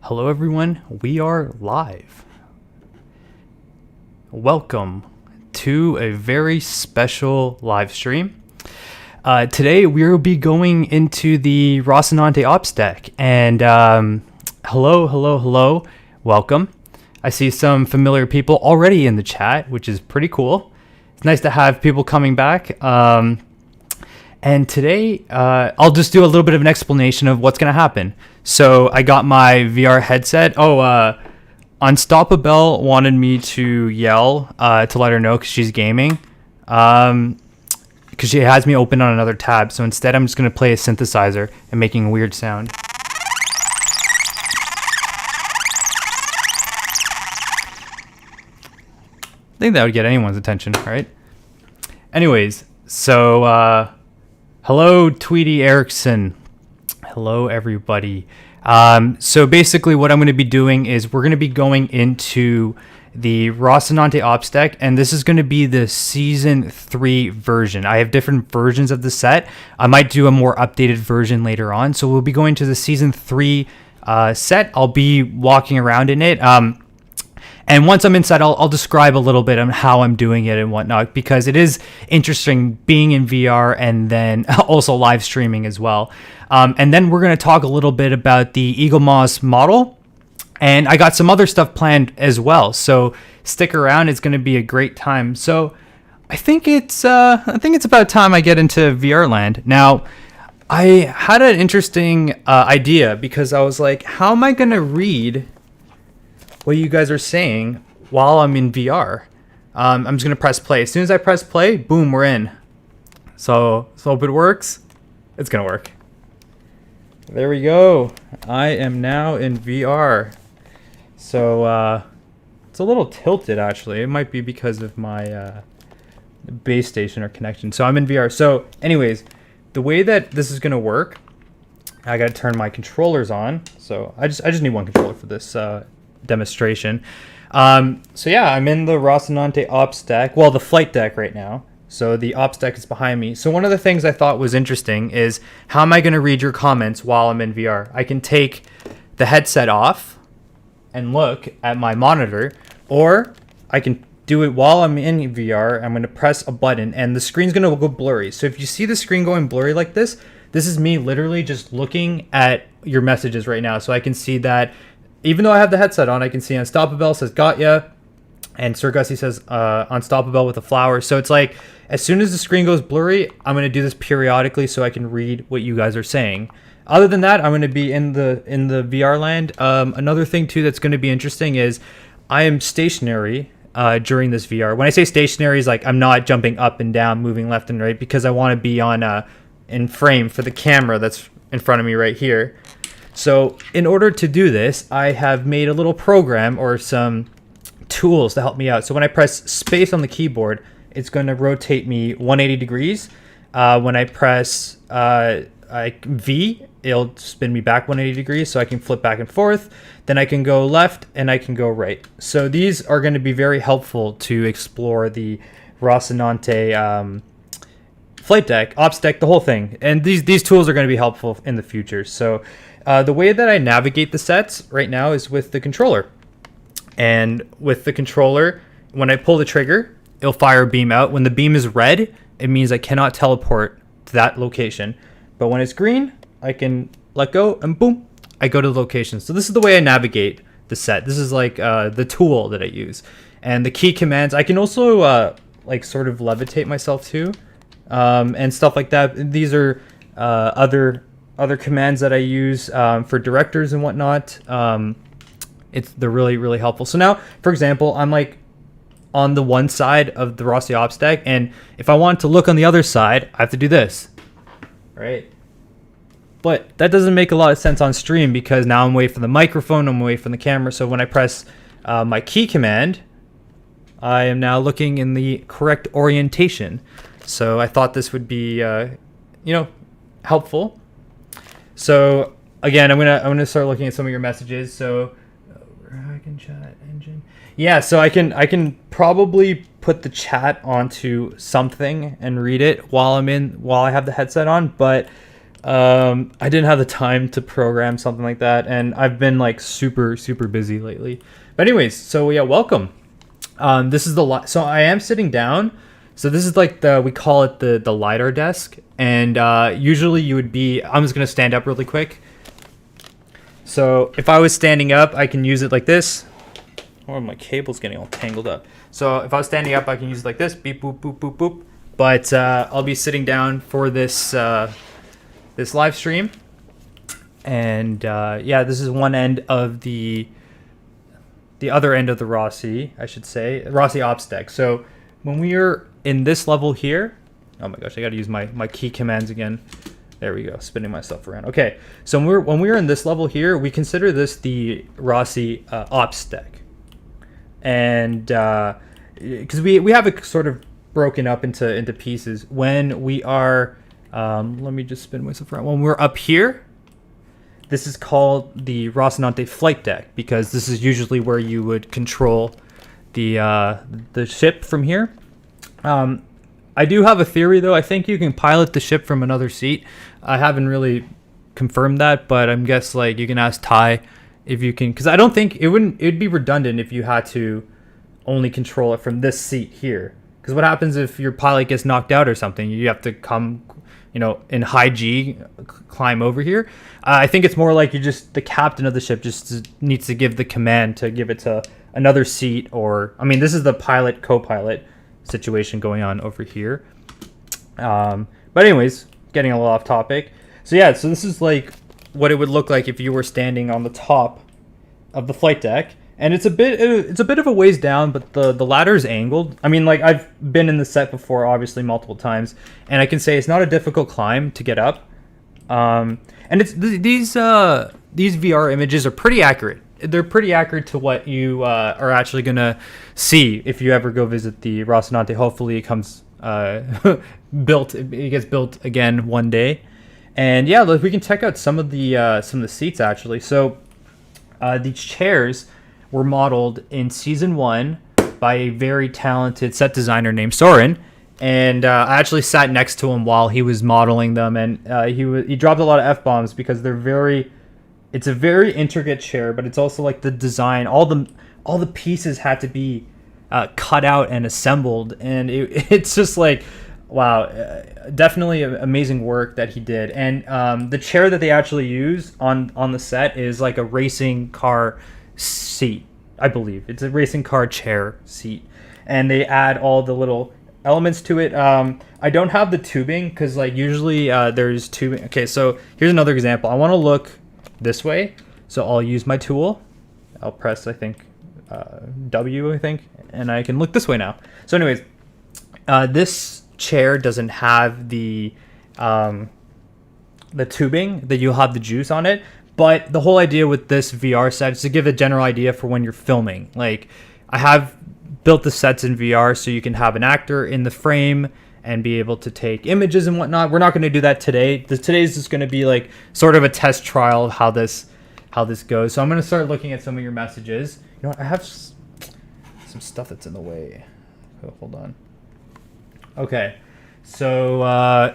Hello everyone, we are live. Welcome to a very special live stream. Today we will be going into the Rocinante Ops Deck, and hello, welcome. I see some familiar people already in the chat, which is pretty cool. It's nice to have people coming back. And today, I'll just do a little bit of an explanation of what's going to happen. So I got my VR headset. Unstoppable wanted me to yell to let her know because she's gaming. Because she has me open on another tab. So instead, I'm just going to play a synthesizer and making a weird sound. I think that would get anyone's attention, right? Anyways, so... hello, Tweety Erickson. Hello, everybody. So basically what I'm going to be doing is we're going to be going into the Rocinante Ops Deck, and this is going to be the Season 3 version. I have different versions of the set. I might do a more updated version later on. So we'll be going to the Season 3 set. I'll be walking around in it. And once I'm inside, I'll describe a little bit on how I'm doing it and whatnot, because it is interesting being in VR and then also live streaming as well. And then we're going to talk a little bit about the Eagle Moss model. And I got some other stuff planned as well. So stick around. It's going to be a great time. So I think it's about time I get into VR land. Now, I had an interesting idea because I was like, how am I going to read what you guys are saying while I'm in VR? I'm just gonna press play. As soon as I press play, boom, we're in. So if it works, it's gonna work. There we go. I am now in VR. So it's a little tilted actually. It might be because of my base station or connection. So I'm in VR. So anyways, the way that this is gonna work, I gotta turn my controllers on. So I just need one controller for this demonstration. So yeah, I'm in the Rocinante Ops Deck, well, the flight deck right now. So the Ops Deck is behind me. So one of the things I thought was interesting is, how am I going to read your comments while I'm in VR? I can take the headset off and look at my monitor, or I can do it while I'm in VR. I'm going to press a button and the screen's going to go blurry. So if you see the screen going blurry like this is me literally just looking at your messages right now. So I can see that even though I have the headset on, I can see Unstoppable says got ya, and Sir Gussie says Unstoppable with a flower. So it's like, as soon as the screen goes blurry, I'm going to do this periodically so I can read what you guys are saying. Other than that, I'm going to be in the VR land. Another thing too that's going to be interesting is I am stationary during this VR. When I say stationary, is like I'm not jumping up and down, moving left and right, because I want to be on in frame for the camera that's in front of me right here. So in order to do this, I have made a little program or some tools to help me out. So when I press space on the keyboard, it's going to rotate me 180 degrees. When I press V, it'll spin me back 180 degrees, so I can flip back and forth. Then I can go left and I can go right. So these are going to be very helpful to explore the Rocinante flight deck, Ops Deck, the whole thing. And these tools are going to be helpful in the future. So the way that I navigate the sets right now is with the controller. And with the controller, when I pull the trigger, it'll fire a beam out. When the beam is red, it means I cannot teleport to that location. But when it's green, I can let go and boom, I go to the location. So this is the way I navigate the set. This is like the tool that I use. And the key commands, I can also like sort of levitate myself too, and stuff like that. These are other commands that I use for directors and whatnot. They're really helpful. So now, for example, I'm like on the one side of the Roci Ops Deck, and if I want to look on the other side, I have to do this, right? But that doesn't make a lot of sense on stream because now I'm away from the microphone, I'm away from the camera. So when I press my key command, I am now looking in the correct orientation. So I thought this would be, helpful. So again, I'm gonna start looking at some of your messages. So I can chat engine. Yeah, so I can probably put the chat onto something and read it while I have the headset on. But I didn't have the time to program something like that, and I've been like super busy lately. But anyways, so yeah, welcome. This is so I am sitting down. So this is like we call it the LiDAR desk, and usually you would be. I'm just gonna stand up really quick. So if I was standing up, I can use it like this. Oh, my cable's getting all tangled up. So if I was standing up, I can use it like this. Beep boop boop boop boop. But I'll be sitting down for this this live stream, and yeah, this is one end of the other end of the Roci, I should say, Roci Ops Deck. So when we are in this level here, oh my gosh, I got to use my key commands again. There we go, spinning myself around. Okay, so when we're in this level here, we consider this the Roci Ops Deck, and because we have it sort of broken up into pieces. When we are let me just spin myself around. When we're up here, this is called the Rocinante flight deck, because this is usually where you would control the ship from here. I do have a theory, though. I think you can pilot the ship from another seat. I haven't really confirmed that, but I'm guess like you can ask Ty if you can, because I don't think it'd be redundant if you had to only control it from this seat here. Because what happens if your pilot gets knocked out or something? You have to come, in high G, climb over here. I think it's more like the captain of the ship just needs to give the command to give it to another seat, or, I mean, this is the pilot co-pilot situation going on over here. But anyways, getting a little off topic. So yeah, so this is like what it would look like if you were standing on the top of the flight deck. And it's a bit of a ways down, but the ladder is angled. I mean, like, I've been in the set before, obviously multiple times, and I can say it's not a difficult climb to get up. And it's these VR images are pretty accurate. They're pretty accurate to what you are actually gonna see if you ever go visit the Rocinante. Hopefully, it comes built. It gets built again one day. And yeah, look, we can check out some of the seats actually. So these chairs were modeled in season 1 by a very talented set designer named Soren, and I actually sat next to him while he was modeling them, and he dropped a lot of F-bombs because it's a very intricate chair, but it's also like the design, all the pieces had to be cut out and assembled, and it's just like, wow, definitely amazing work that he did. And the chair that they actually use on the set is like a racing car seat, I believe. It's a racing car chair seat, and they add all the little elements to it. I don't have the tubing because like usually there's tubing. Okay, so here's another example. I want to look this way, so I'll use my tool. I'll press, I think, W, I think, and I can look this way now. So anyways, this chair doesn't have the tubing that you'll have the juice on it. But the whole idea with this VR set is to give a general idea for when you're filming. Like, I have built the sets in VR so you can have an actor in the frame and be able to take images and whatnot. We're not going to do that today. Today's just going to be like sort of a test trial of how this goes. So I'm going to start looking at some of your messages. You know what? I have some stuff that's in the way. Oh, hold on. Okay. So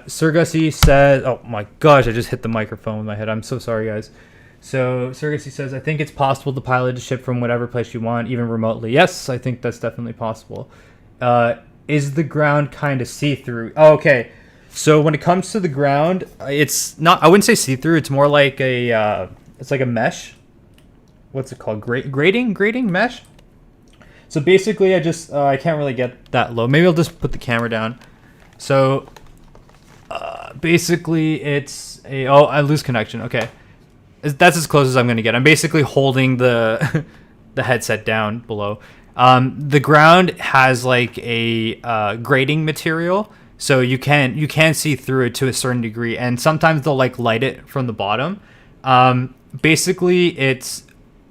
Sergasi says, oh my gosh, I just hit the microphone with my head. I'm so sorry, guys. So Sergasi says, I think it's possible to pilot a ship from whatever place you want, even remotely. Yes, I think that's definitely possible. Is the ground kind of see-through? Oh, okay. So when it comes to the ground, it's not, I wouldn't say see-through. It's more like it's like a mesh. What's it called? Grating mesh? So basically, I can't really get that low. Maybe I'll just put the camera down. So basically, it's I lose connection. Okay. That's as close as I'm going to get. I'm basically holding the the headset down below. The ground has like a grating material, so you can see through it to a certain degree, and sometimes they'll like light it from the bottom. Basically, it's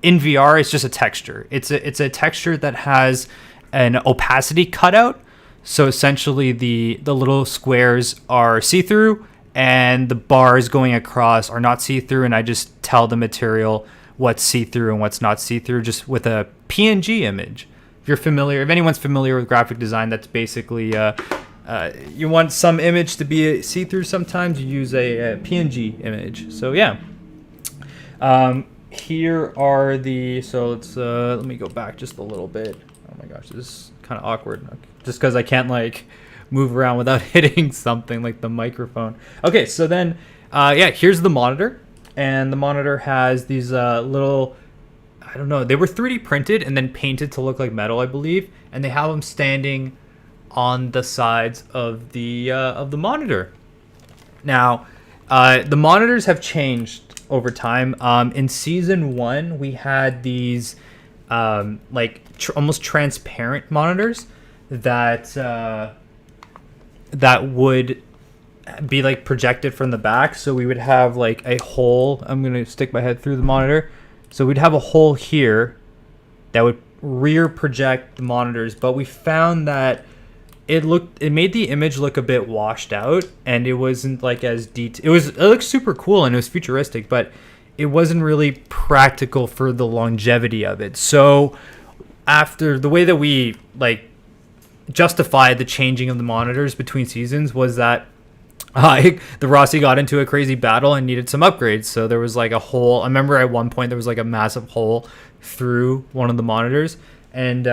in VR. It's just a texture. It's a texture that has an opacity cutout. So essentially, the little squares are see-through, and the bars going across are not see-through, and I just tell the material what's see-through and what's not see-through just with a PNG image. If anyone's familiar with graphic design, that's basically you want some image to be see-through sometimes, you use a PNG image. So yeah. Here are the, so let's, let me go back just a little bit. Oh my gosh, this is kind of awkward. Just because I can't like move around without hitting something like the microphone. Okay, so then, yeah, here's the monitor. And the monitor has these little, I don't know, they were 3D printed and then painted to look like metal, I believe. And they have them standing on the sides of the monitor. Now, the monitors have changed over time. In season 1, we had these like almost transparent monitors that that would be like projected from the back. So we would have like a hole. I'm gonna stick my head through the monitor. So we'd have a hole here that would rear project the monitors, but we found that it made the image look a bit washed out, and it wasn't like as detailed. It looked super cool and it was futuristic, but it wasn't really practical for the longevity of it. So after the way that we like justified the changing of the monitors between seasons was that the Roci got into a crazy battle and needed some upgrades. So there was like a hole. I remember at one point there was like a massive hole through one of the monitors, and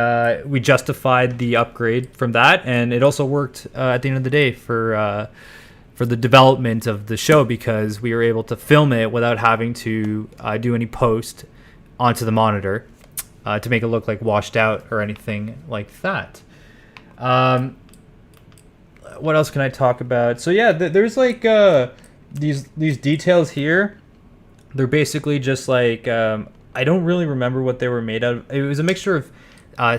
we justified the upgrade from that. And it also worked at the end of the day for the development of the show, because we were able to film it without having to do any post onto the monitor to make it look like washed out or anything like that. What else can I talk about? So yeah, there's like these details here. They're basically just like I don't really remember what they were made out of. It was a mixture of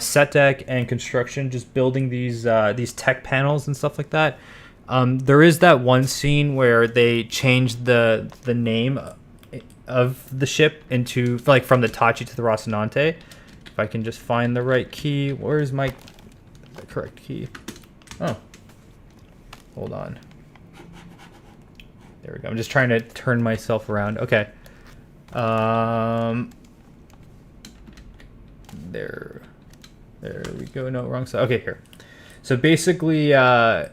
set deck and construction, just building these tech panels and stuff like that. There is that one scene where they changed the name of the ship into like from the Tachi to the Rocinante. If I can just find the right key. Where's my correct key? Oh. Hold on. There we go. I'm just trying to turn myself around. Okay. There we go. No, wrong side. Okay, here. So basically, I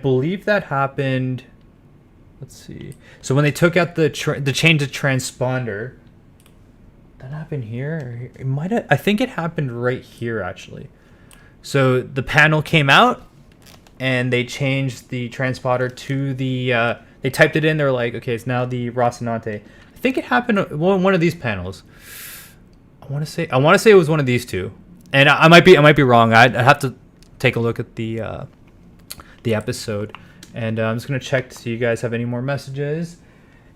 believe that happened. Let's see. So when they took out the change of transponder, that happened here. It might have. I think it happened right here actually. So the panel came out, and they changed the transponder to the. They typed it in. They're like, okay, it's now the Rocinante. I think it happened on one of these panels. I want to say it was one of these two, and I might be wrong. I'd have to take a look at the episode, and I'm just gonna check to see if you guys have any more messages.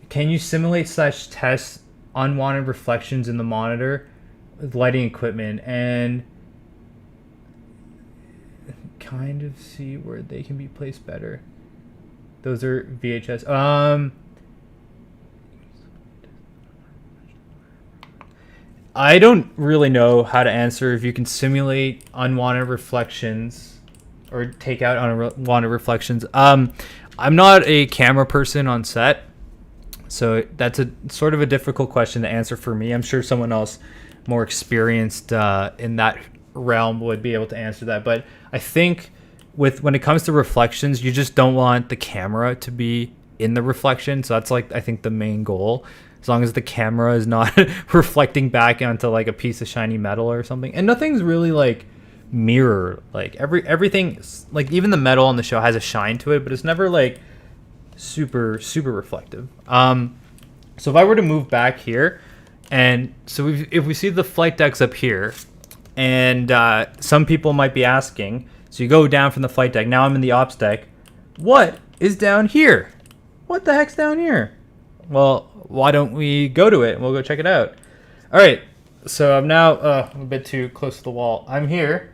Can you simulate / test unwanted reflections in the monitor with lighting equipment and kind of see where they can be placed better? Those are VHS. I don't really know how to answer if you can simulate unwanted reflections or take out unwanted reflections. I'm not a camera person on set, so that's a sort of a difficult question to answer for me. I'm sure someone else more experienced in that realm would be able to answer that. But I think when it comes to reflections, you just don't want the camera to be in the reflection. So that's like, I think, the main goal. As long as the camera is not reflecting back onto like a piece of shiny metal or something. And nothing's really like mirror. Like everything, like even the metal on the show has a shine to it, but it's never like super reflective. So if I were to move back here, and so if we see the flight decks up here, and some people might be asking, so you go down from the flight deck. Now I'm in the ops deck. What is down here? What the heck's down here? Well, why don't we go to it and we'll go check it out. All right, so I'm now a bit too close to the wall. I'm here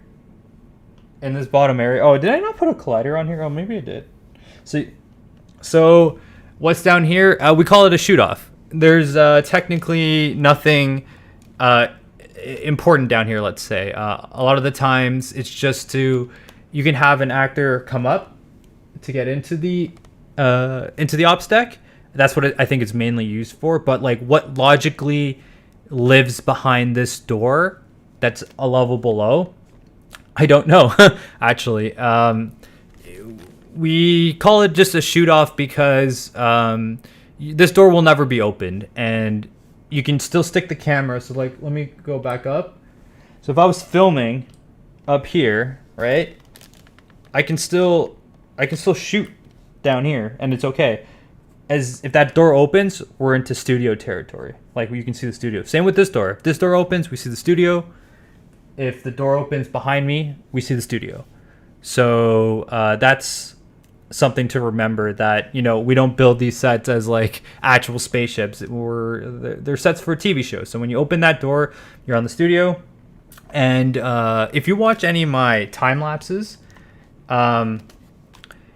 in this bottom area. Oh, did I not put a collider on here? Oh, maybe I did. So what's down here? We call it a shoot off. There's technically nothing important down here, let's say. A lot of the times it's just you can have an actor come up to get into the ops deck. That's what I think it's mainly used for. But like what logically lives behind this door that's a level below, I don't know. Actually, we call it just a shoot off because this door will never be opened, and you can still stick the camera. So like, let me go back up. So if I was filming up here, right, I can still shoot down here, and it's okay. As if that door opens, we're into studio territory. Like, you can see the studio. Same with this door. If this door opens, we see the studio. If the door opens behind me, we see the studio. So that's something to remember, that, you know, we don't build these sets as like actual spaceships. They're sets for a TV show. So when you open that door, you're on the studio. And if you watch any of my time lapses,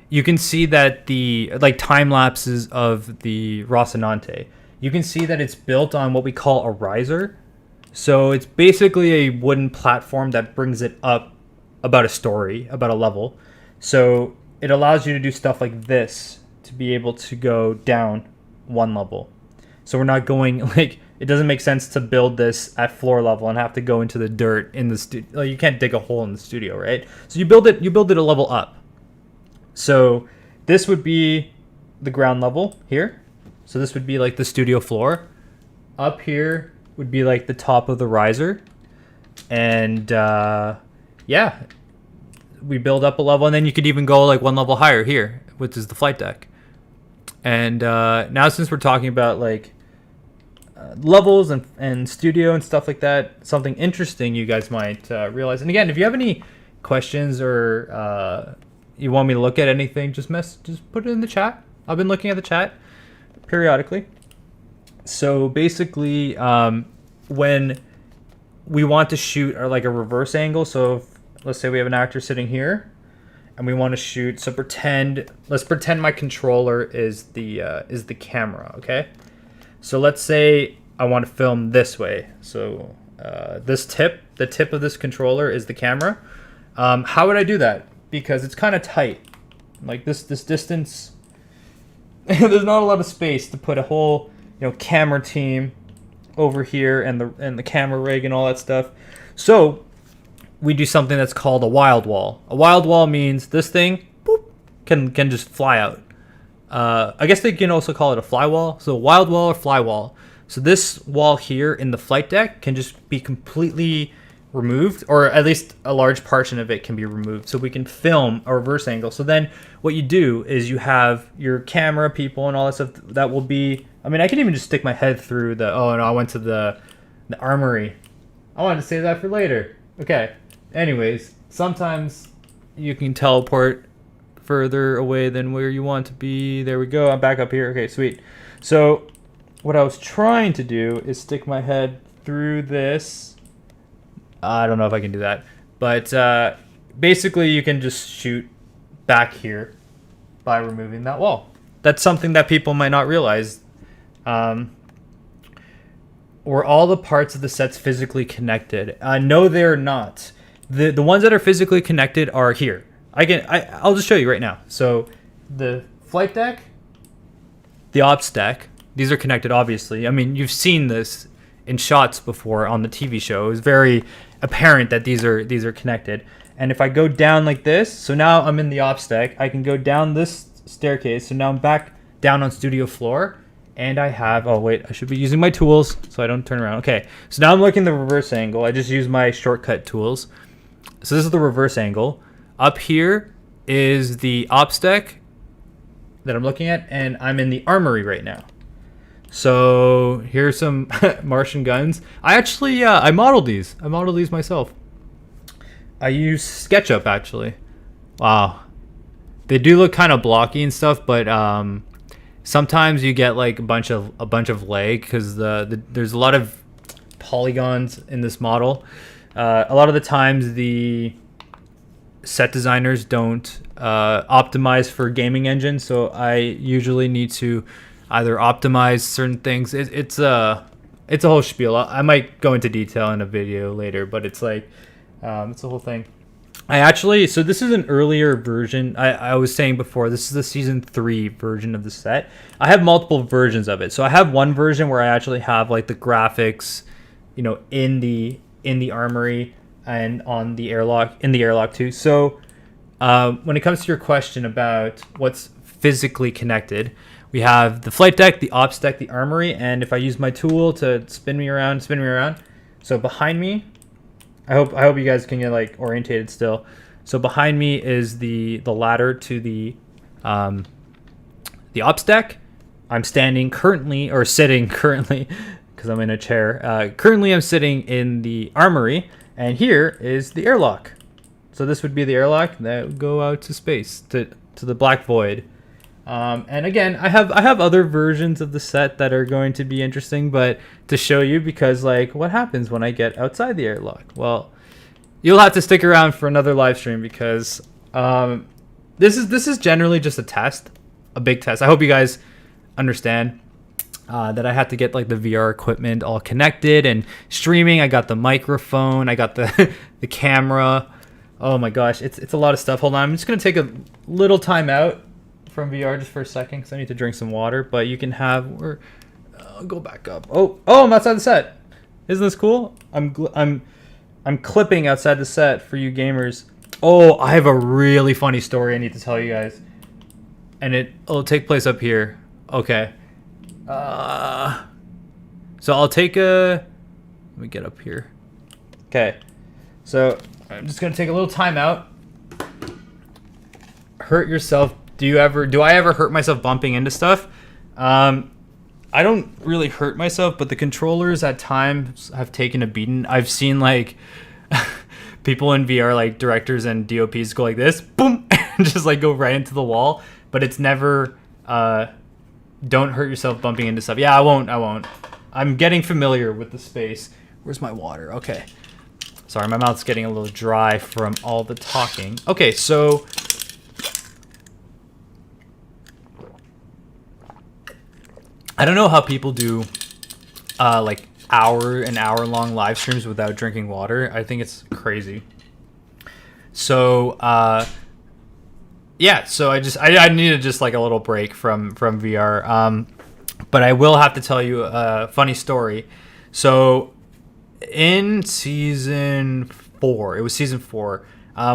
you can see that the time lapses of the Rocinante, you can see that it's built on what we call a riser. So it's basically a wooden platform that brings it up about a story, about a level. So it allows you to do stuff like this, to be able to go down one level. So we're not going, like, it doesn't make sense to build this at floor level and have to go into the dirt in the studio. Like, you can't dig a hole in the studio, right? So you build it a level up. So this would be the ground level here. So this would be like the studio floor. Up here would be like the top of the riser. And yeah, we build up a level, and then you could even go like one level higher here, which is the flight deck. And now, since we're talking about like levels and studio and stuff like that, something interesting you guys might realize. And again, if you have any questions or you want me to look at anything, just put it in the chat. I've been looking at the chat periodically. So basically, when we want to shoot like a reverse angle, so let's say we have an actor sitting here and we want to shoot, so let's pretend my controller is the camera, okay? So let's say I want to film this way. So the tip of this controller is the camera. How would I do that? Because it's kind of tight, like this distance. There's not a lot of space to put a whole, you know, camera team over here and the camera rig and all that stuff. So we do something that's called a wild wall. A wild wall means this thing, boop, can just fly out. I guess they can also call it a fly wall. So wild wall or fly wall. So this wall here in the flight deck can just be completely removed, or at least a large portion of it can be removed, so we can film a reverse angle. So then what you do is you have your camera people and all that stuff that will be, I mean, I can even just stick my head through the, oh no, I went to the Armory. I wanted to save that for later. Okay. Anyways, sometimes you can teleport further away than where you want to be. There we go. I'm back up here. Okay, sweet. So what I was trying to do is stick my head through this. I don't know if I can do that, but basically you can just shoot back here by removing that wall. That's something that people might not realize. Were all the parts of the sets physically connected? No, they're not. The ones that are physically connected are here. I'll just show you right now. So the flight deck, the ops deck, these are connected, obviously. I mean, you've seen this in shots before on the TV show. It was very apparent that these are connected. And if I go down like this, so now I'm in the ops deck, I can go down this staircase. So now I'm back down on studio floor, and I have, oh wait, I should be using my tools so I don't turn around. Okay, so now I'm looking at the reverse angle. I just use my shortcut tools. So this is the reverse angle. Up here is the ops deck that I'm looking at, and I'm in the Armory right now. So here's some Martian guns. I actually, I modeled these. I modeled these myself. I use SketchUp, actually. Wow. They do look kind of blocky and stuff, but sometimes you get like a bunch of lag because there's a lot of polygons in this model. A lot of the times the set designers don't optimize for gaming engines, so I usually need to either optimize certain things. It's a whole spiel. I might go into detail in a video later, but it's like it's a whole thing. So this is an earlier version. I was saying before, this is the season 3 version of the set. I have multiple versions of it. So I have one version where I actually have like the graphics, you know, in the Armory and on the airlock, in the airlock too. So when it comes to your question about what's physically connected, we have the flight deck, the ops deck, the armory, and if I use my tool to spin me around. So behind me, I hope you guys can get like orientated still. So behind me is the ladder to the ops deck. I'm standing currently, or sitting currently, because I'm in a chair. Currently I'm sitting in the armory, and here is the airlock. So this would be the airlock that would go out to space, to the black void. And again, I have other versions of the set that are going to be interesting, but to show you, because like, what happens when I get outside the airlock? Well, you'll have to stick around for another live stream, because this is generally just a test, a big test. I hope you guys understand that I had to get like the VR equipment all connected and streaming. I got the microphone, I got the the camera. Oh my gosh, it's a lot of stuff. Hold on, I'm just gonna take a little time out from VR just for a second, because I need to drink some water. But you can have, or go back up. Oh, I'm outside the set. Isn't this cool? I'm clipping outside the set for you gamers. Oh, I have a really funny story I need to tell you guys, and it'll take place up here. Okay. So I'll take a. Let me get up here. Okay. So I'm just gonna take a little time out. Hurt yourself. Do I ever hurt myself bumping into stuff? I don't really hurt myself, but the controllers at times have taken a beating. I've seen like people in VR, like directors and DOPs, go like this, boom, and just like go right into the wall. But it's never don't hurt yourself bumping into stuff. Yeah, I won't. I'm getting familiar with the space. Where's my water? Okay. Sorry, my mouth's getting a little dry from all the talking. Okay, so I don't know how people do like hour long live streams without drinking water. I think it's crazy. So yeah, so I needed just like a little break from VR. But I will have to tell you a funny story. So in season 4, it was season 4,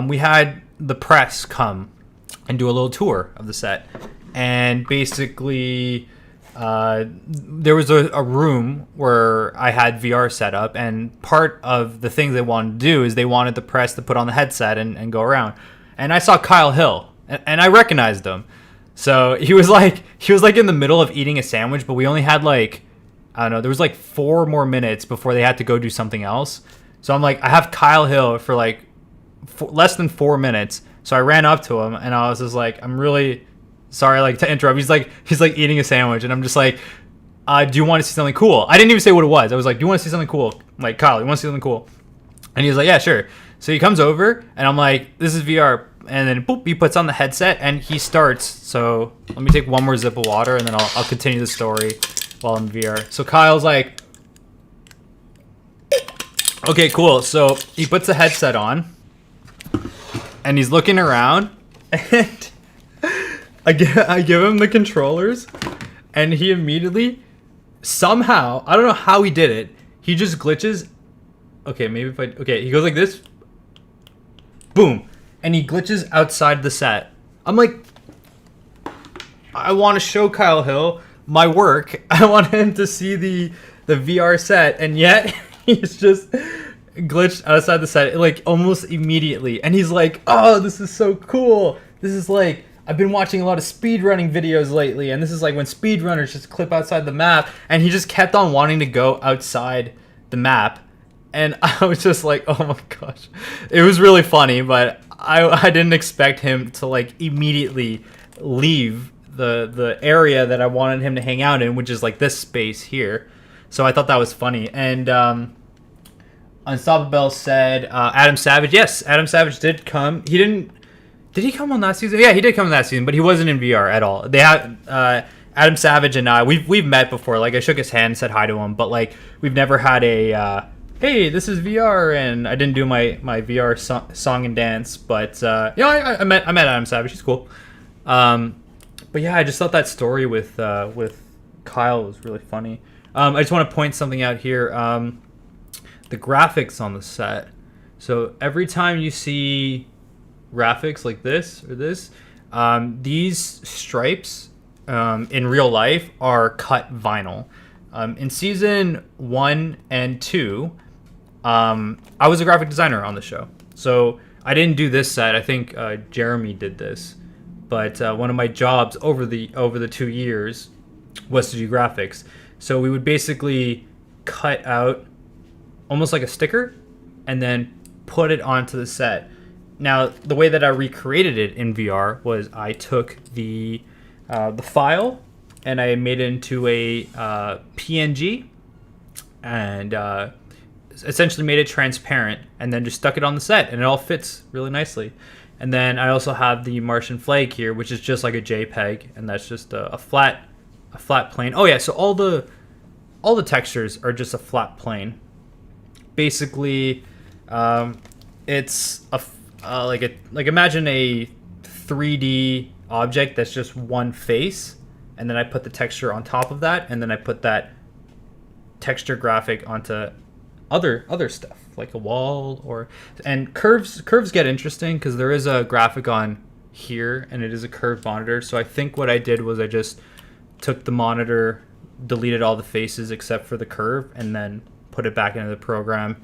we had the press come and do a little tour of the set, and basically there was a room where I had VR set up, and part of the things they wanted to do is they wanted the press to put on the headset and go around. And I saw Kyle Hill, and I recognized him. So he was like in the middle of eating a sandwich, but we only had like, I don't know, there was like 4 more minutes before they had to go do something else. So I'm like, I have Kyle Hill for like less than 4 minutes. So I ran up to him and I was just like, I'm really sorry, like, to interrupt. He's like eating a sandwich, and I'm just like, do you want to see something cool? I didn't even say what it was. I was like, do you want to see something cool? I'm like, Kyle, you want to see something cool? And he was like, yeah, sure. So he comes over, and I'm like, this is VR. And then boop, he puts on the headset and he starts. So let me take one more sip of water, and then I'll continue the story while I'm VR. So Kyle's like, okay, cool. So he puts the headset on and he's looking around, and I give him the controllers, and he immediately, somehow, I don't know how he did it, he just glitches. Okay, maybe if okay, he goes like this, boom, and he glitches outside the set. I'm like, I want to show Kyle Hill my work. I want him to see the VR set, and yet he's just glitched outside the set like almost immediately. And he's like, oh, this is so cool. This is like, I've been watching a lot of speedrunning videos lately, and this is like when speedrunners just clip outside the map. And he just kept on wanting to go outside the map. And I was just like, oh my gosh. It was really funny, but I didn't expect him to like immediately leave the area that I wanted him to hang out in, which is like this space here. So I thought that was funny. And Unstoppable said, Adam Savage. Yes, Adam Savage did come. Did he come on that season? Yeah, he did come on that season, but he wasn't in VR at all. They had Adam Savage and I. We've met before. Like, I shook his hand, said hi to him, but like we've never had a hey, this is VR, and I didn't do my VR song and dance. But you know, I met Adam Savage. He's cool. But yeah, I just thought that story with Kyle was really funny. I just want to point something out here. The graphics on the set. So every time you see graphics like this or this, these stripes in real life are cut vinyl. In season 1 and 2, I was a graphic designer on the show, so I didn't do this set. I think Jeremy did this, but one of my jobs over the 2 years was to do graphics. So we would basically cut out almost like a sticker and then put it onto the set. Now, the way that I recreated it in VR was I took the file and I made it into a PNG and essentially made it transparent and then just stuck it on the set, and it all fits really nicely. And then I also have the Martian flag here, which is just like a JPEG, and that's just a flat plane. Oh yeah, so all the textures are just a flat plane. Basically, it's like imagine a 3D object that's just one face, and then I put the texture on top of that, and then I put that texture graphic onto other stuff like a wall and curves get interesting because there is a graphic on here and it is a curved monitor. So I think what I did was I just took the monitor, deleted all the faces except for the curve, and then put it back into the program,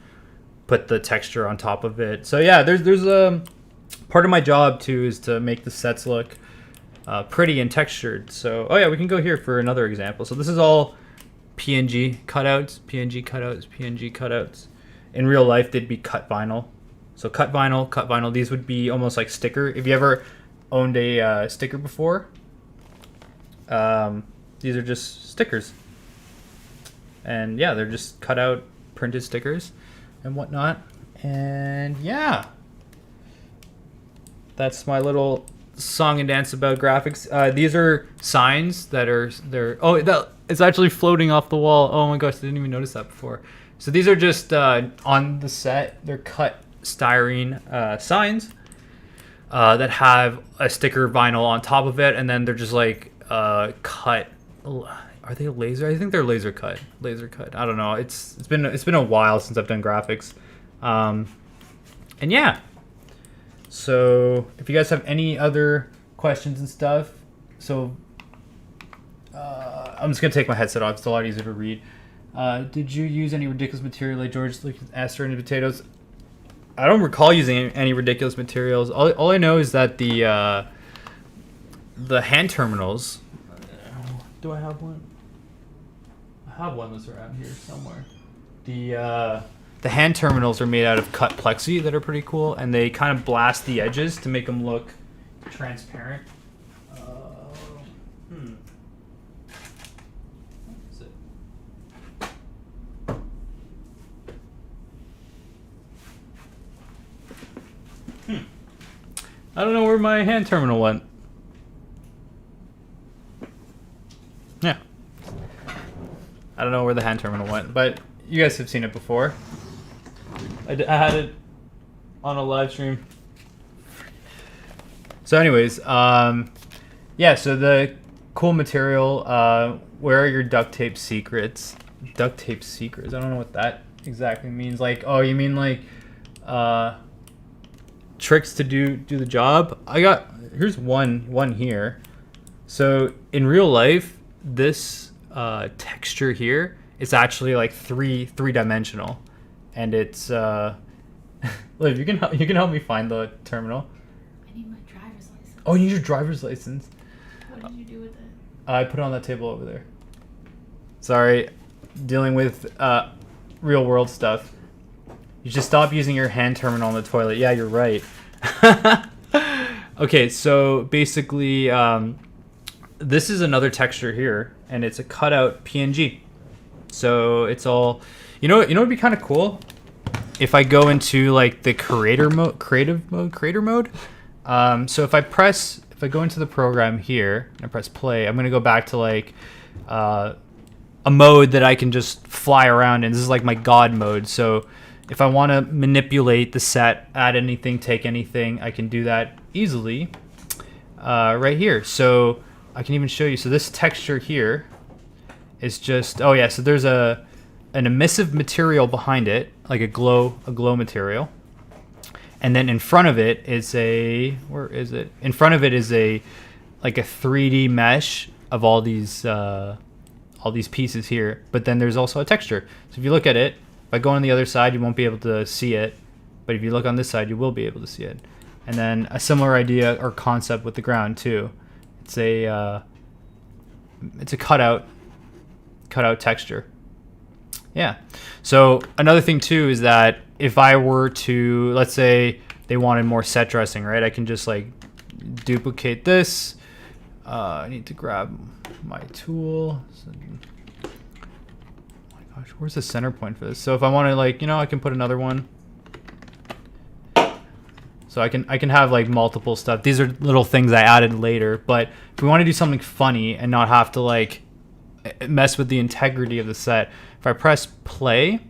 put the texture on top of it. So yeah, there's a part of my job too is to make the sets look pretty and textured. So oh yeah, we can go here for another example. So this is all PNG cutouts, PNG cutouts, PNG cutouts. In real life, they'd be cut vinyl. So cut vinyl. These would be almost like sticker. If you ever owned a sticker before, these are just stickers. And yeah, they're just cut out printed stickers and whatnot. And yeah, that's my little song and dance about graphics. These are signs that are it's actually floating off the wall. Oh my gosh, I didn't even notice that before. So these are just on the set. They're cut styrene signs that have a sticker vinyl on top of it, and then they're just like cut. Are they laser? I think they're laser cut. Laser cut. I don't know. It's been a while since I've done graphics, and yeah. So if you guys have any other questions and stuff, so I'm just gonna take my headset off. It's a lot easier to read. Did you use any ridiculous material like George asked her into potatoes? I don't recall using any ridiculous materials. All I know is that the hand terminals. Do I have one? I have one that's around here somewhere. The hand terminals are made out of cut plexi that are pretty cool, and they kind of blast the edges to make them look transparent. I don't know where my hand terminal went. Yeah. I don't know where the hand terminal went, but you guys have seen it before. I had it on a live stream. So anyways, yeah, so the cool material, where are your duct tape secrets? Duct tape secrets? I don't know what that exactly means. Like, oh, you mean like, tricks to do the job? Here's one here. So in real life, this texture here is actually like three-dimensional, and it's Liv, you can help me find the terminal. I need my driver's license. Oh, you need your driver's license. What did you do with it? I put it on that table over there. Sorry, dealing with real world stuff. You should stop using your hand terminal on the toilet. Yeah, you're right. Okay, so basically, this is another texture here, and it's a cutout PNG. So it's all, you know what would be kind of cool? If I go into like the creator mode. So if I go into the program here and I press play, I'm gonna go back to like a mode that I can just fly around in. This is like my God mode. So if I want to manipulate the set, add anything, take anything, I can do that easily right here. So I can even show you. So this texture here is just, oh yeah, so there's an emissive material behind it, like a glow material. and then in front of it is where is it? In front of it is like a 3D mesh of all these pieces here. But then there's also a texture. So if you look at it, if I go on the other side, you won't be able to see it. But if you look on this side, you will be able to see it. And then a similar idea or concept with the ground too. It's a cutout texture. Yeah. So another thing too is that if I were to, let's say they wanted more set dressing, right? I can just like duplicate this. I need to grab my tool. Oh my gosh, where's the center point for this? So if I want to, like, I can put another one. So I can have like multiple stuff. These are little things I added later, but if we want to do something funny and not have to like mess with the integrity of the set, if I press play,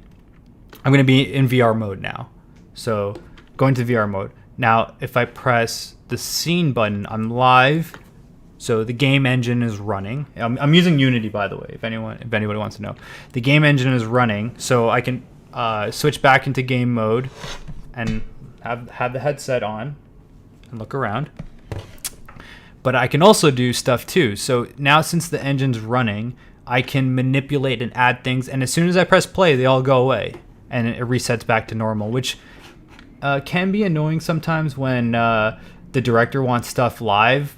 I'm going to be in VR mode now. So going to VR mode. Now, if I press the scene button, I'm live. So the game engine is running. I'm using Unity, by the way, if anybody wants to know. The game engine is running, so I can switch back into game mode and have the headset on and look around. But I can also do stuff too. So now since the engine's running, I can manipulate and add things, and as soon as I press play, they all go away and it resets back to normal, which can be annoying sometimes when the director wants stuff live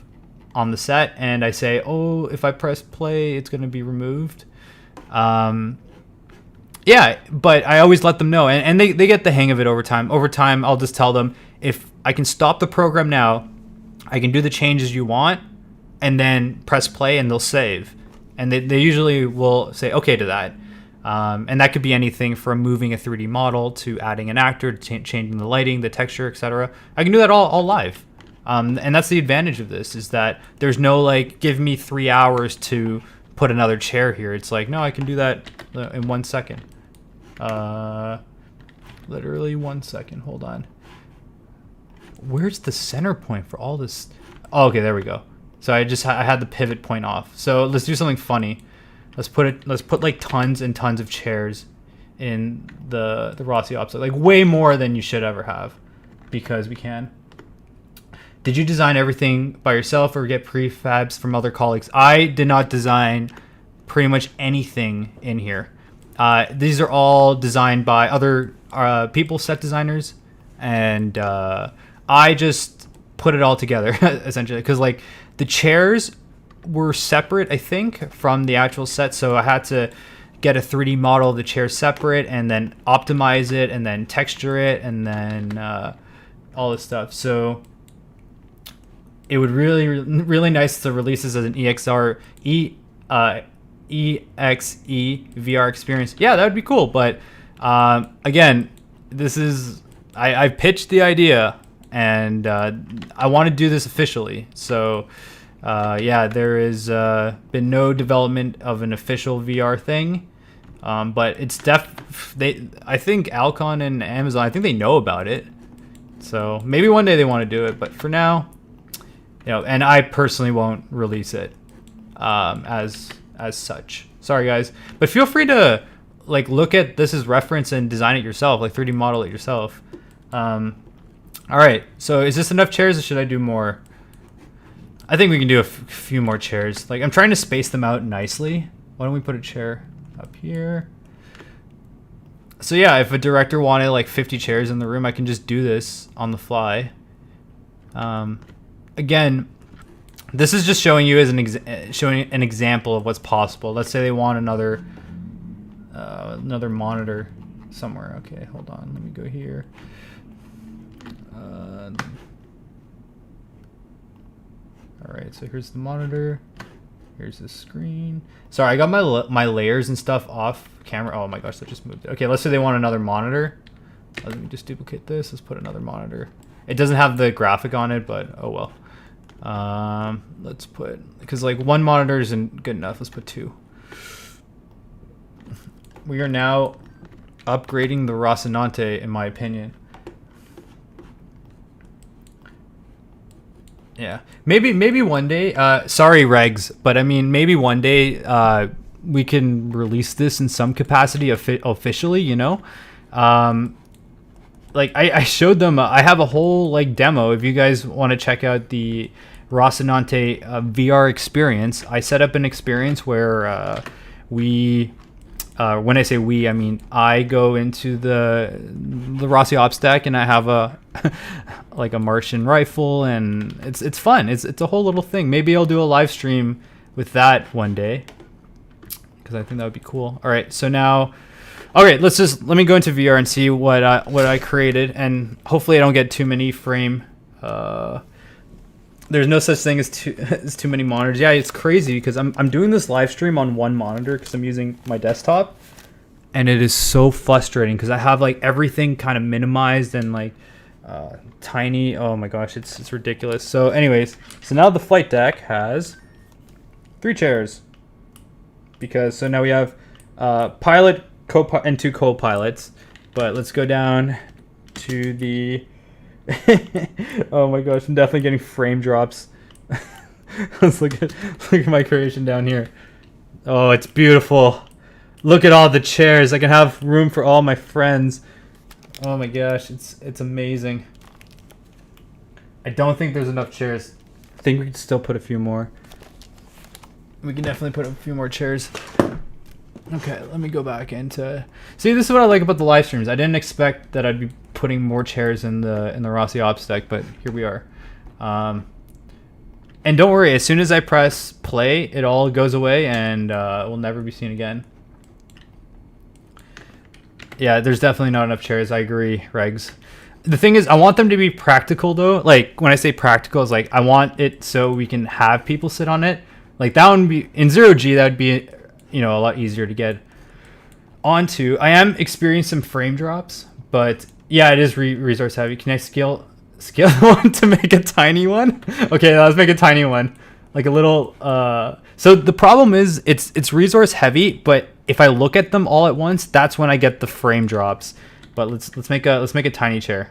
on the set and I say, oh, if I press play, it's going to be removed. Yeah, but I always let them know, and they get the hang of it over time. Over time, I'll just tell them, if I can stop the program now, I can do the changes you want, and then press play, and they'll save. And they usually will say okay to that. And that could be anything from moving a 3D model to adding an actor, to changing the lighting, the texture, etc. I can do that all live. And that's the advantage of this, is that there's no, like, give me 3 hours to put another chair here. It's like, no, I can do that in 1 second. Literally 1 second. Hold on. Where's the center point for all this? Oh, okay, there we go. So I had the pivot point off. So let's do something funny. Let's put like tons and tons of chairs in the Roci Ops, like way more than you should ever have, because we can. Did you design everything by yourself or get prefabs from other colleagues? I did not design pretty much anything in here. These are all designed by other people, set designers, and I just put it all together essentially, because like the chairs were separate, I think, from the actual set, so I had to get a 3D model of the chair separate and then optimize it and then texture it and then all this stuff. So it would really nice to release this as an EXE VR experience. Yeah, that would be cool. But again, this is I pitched the idea, and I want to do this officially. So yeah, there is been no development of an official VR thing, but it's I think Alcon and Amazon, I think they know about it. So maybe one day they want to do it, but for now, and I personally won't release it as such. Sorry guys, but feel free to like look at this as reference and design it yourself, like 3D model it yourself. All right, so is this enough chairs or should I do more? I think we can do a few more chairs. Like, I'm trying to space them out nicely. Why don't we put a chair up here? So yeah, if a director wanted like 50 chairs in the room, I can just do this on the fly. Again, this is just showing you as showing an example of what's possible. Let's say they want another monitor somewhere. Okay, hold on. Let me go here. All right, so here's the monitor. Here's the screen. Sorry, I got my layers and stuff off camera. Oh my gosh, that just moved it. Okay, let's say they want another monitor. Let me just duplicate this. Let's put another monitor. It doesn't have the graphic on it, but oh well. Let's put, because like one monitor isn't good enough. Let's put two. We are now upgrading the Rocinante, in my opinion. Yeah, maybe one day. Sorry, Regs, but I mean, maybe one day we can release this in some capacity officially. like I showed them. I have a whole like demo. If you guys want to check out the Rocinante VR experience, I set up an experience where we. When I say we, I mean I go into the Roci Ops Deck and I have a like a Martian rifle, and it's fun. It's a whole little thing. Maybe I'll do a live stream with that one day because I think that would be cool. All right, so now, okay, let me go into VR and see what I created, and hopefully I don't get too many frame. There's no such thing as too many monitors. Yeah, it's crazy because I'm doing this live stream on one monitor because I'm using my desktop, and it is so frustrating because I have like everything kind of minimized and like tiny. Oh my gosh, it's ridiculous. So anyways, so now the flight deck has 3 chairs because so now we have pilot, co-pilot, and 2 co-pilots. But let's go down to the oh my gosh, I'm definitely getting frame drops. Let's look at my creation down here. Oh, it's beautiful. Look at all the chairs. I can have room for all my friends. Oh my gosh, it's amazing. I don't think there's enough chairs. I think we can still put a few more. We can definitely put a few more chairs. Okay, let me go back into... See, this is what I like about the live streams. I didn't expect that I'd be putting more chairs in the Roci Ops deck, but here we are. And don't worry, as soon as I press play, it all goes away and will never be seen again. Yeah, there's definitely not enough chairs. I agree, Regs. The thing is, I want them to be practical, though. Like, when I say practical, it's like I want it so we can have people sit on it. Like, that would be... In 0G, that would be... a lot easier to get onto. I am experiencing some frame drops, but yeah, it is resource heavy. Can I scale one to make a tiny one? Okay, let's make a tiny one, like a little. So the problem is it's resource heavy, but if I look at them all at once, that's when I get the frame drops. But let's make a tiny chair.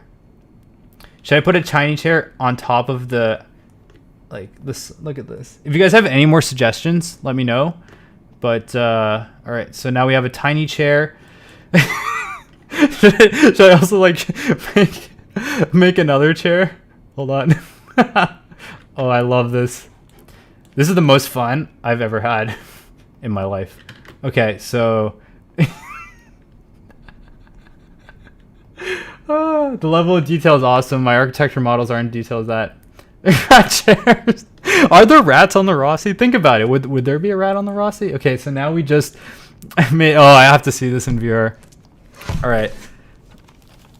Should I put a tiny chair on top of the like this? Look at this. If you guys have any more suggestions, let me know. But all right, so now we have a tiny chair. should I also like make another chair? Hold on. Oh, I love this. This is the most fun I've ever had in my life. Okay, so the level of detail is awesome. My architecture models aren't detailed as that. Rat chairs. Are there rats on the Roci? Think about it. Would there be a rat on the Roci? Okay, so now we just made... Oh, I have to see this in VR. All right.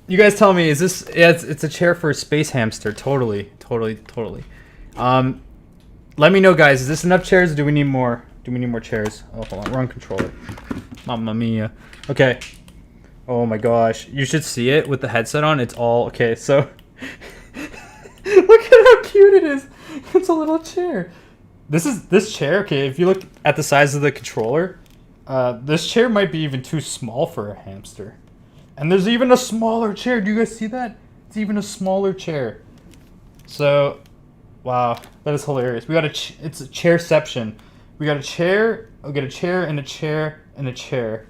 You guys tell me, is this... Yeah, it's a chair for a space hamster. Totally. Let me know, guys. Is this enough chairs or do we need more? Do we need more chairs? Oh, hold on. Wrong controller. Mamma mia. Okay. Oh my gosh. You should see it with the headset on. It's all... Okay, so... Look at how cute it is. It's a little chair. This chair, okay, if you look at the size of the controller, this chair might be even too small for a hamster. And there's even a smaller chair. Do you guys see that? It's even a smaller chair. So, wow, that is hilarious. We got it's a chairception. We got a chair, I'll get a chair and a chair and a chair.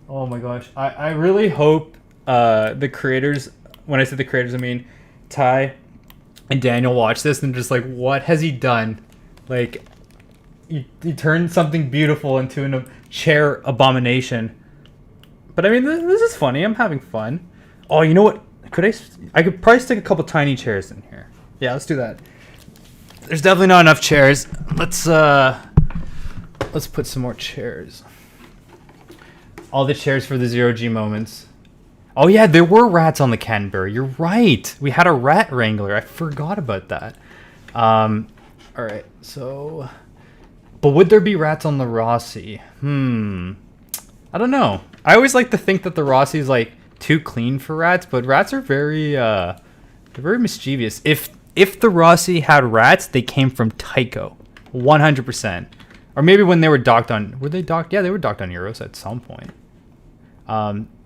Oh my gosh. I really hope the creators, when I say the creators, I mean Ty and Daniel, watch this and just like, what has he done? Like, he turned something beautiful into a chair abomination. But I mean, this is funny. I'm having fun. Oh, you know what? I could probably stick a couple tiny chairs in here. Yeah, let's do that. There's definitely not enough chairs. Let's put some more chairs. All the chairs for the 0G moments. Oh yeah, there were rats on the Canberra. You're right. We had a rat wrangler. I forgot about that. All right. So, but would there be rats on the Roci? I don't know. I always like to think that the Roci is like too clean for rats, but rats are they're very mischievous. If the Roci had rats, they came from Tycho, 100%. Or maybe when they were docked on, were they docked? Yeah, they were docked on Euros at some point.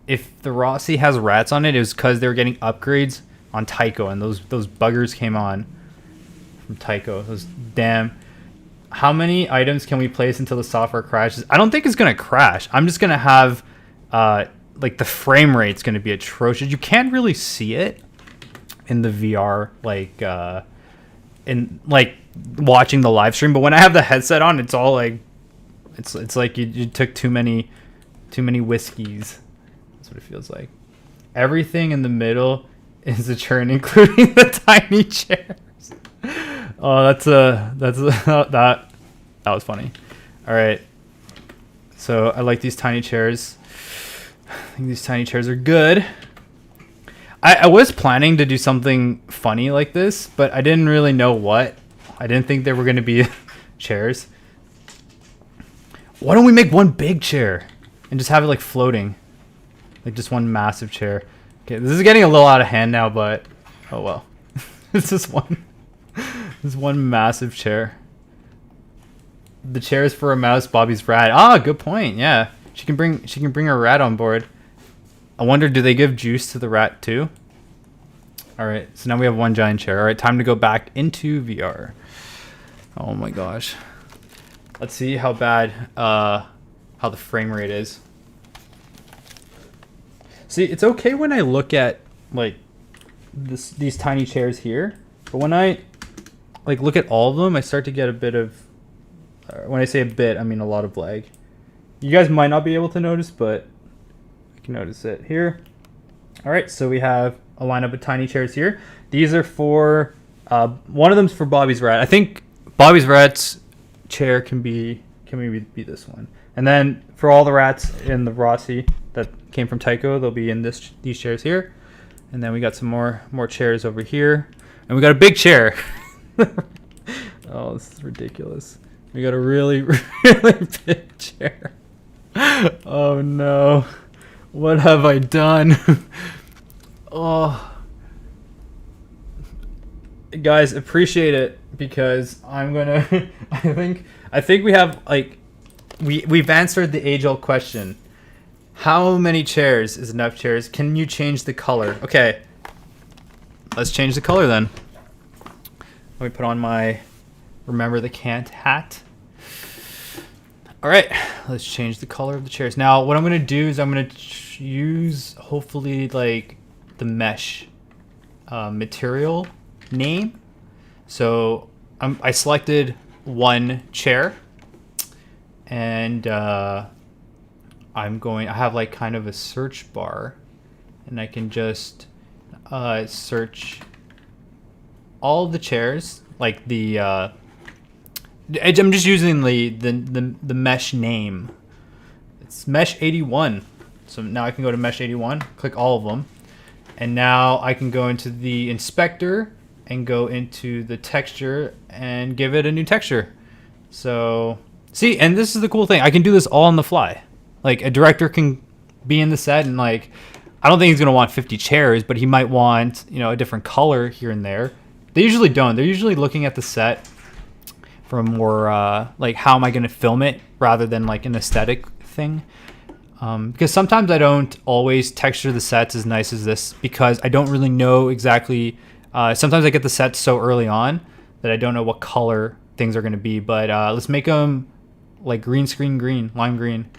If the Roci has rats on it, it was because they were getting upgrades on Tycho, and those buggers came on from Tycho. Those damn. How many items can we place until the software crashes? I don't think it's gonna crash. I'm just gonna have like the frame rate's going to be atrocious. You can't really see it in the VR, like in like watching the live stream. But when I have the headset on, it's all like it's like you took too many whiskeys. That's what it feels like. Everything in the middle is a churn, including the tiny chairs. Oh, that was funny. All right. So I like these tiny chairs. I think these tiny chairs are good. I was planning to do something funny like this, but I didn't really know what. I didn't think there were going to be chairs. Why don't we make one big chair and just have it like floating? Like just one massive chair. Okay, this is getting a little out of hand now, but oh well. It's just one massive chair. The chair is for a mouse, Bobby's rat. Ah, good point. Yeah. She can bring her rat on board. I wonder, do they give juice to the rat too? All right, so now we have one giant chair. All right, time to go back into VR. Oh my gosh. Let's see how bad how the frame rate is. See, it's okay when I look at like these tiny chairs here, but when I like look at all of them, I start to get a bit of when I say a bit, I mean a lot of lag. You guys might not be able to notice, but I can notice it here. All right, so we have a lineup of tiny chairs here. These are for one of them's for Bobby's rat. I think Bobby's rat's chair can maybe be this one. And then for all the rats in the Roci that came from Tycho, they'll be in these chairs here. And then we got some more chairs over here, and we got a big chair. Oh, this is ridiculous. We got a really really big chair. Oh no, what have I done? Oh, guys, appreciate it, because I'm gonna I think we have like we've answered the age-old question. How many chairs is enough chairs? Can you change the color? Okay, let's change the color then. Let me put on my Remember the Can't hat. All right, let's change the color of the chairs. Now, what I'm gonna do is I'm gonna use hopefully like the mesh material name. So I selected one chair, and I have like kind of a search bar, and I can just search all the chairs, like the I'm just using the mesh name. It's mesh 81. So now I can go to mesh 81, click all of them, and now I can go into the inspector and go into the texture and give it a new texture. So see, and this is the cool thing. I can do this all on the fly. Like a director can be in the set, and like I don't think he's gonna want 50 chairs, but he might want, you know, a different color here and there. They usually don't. They're usually looking at the set from more like how am I going to film it rather than like an aesthetic thing. Because sometimes I don't always texture the sets as nice as this, because I don't really know exactly. Sometimes I get the sets so early on that I don't know what color things are going to be. But let's make them like green screen green, lime green.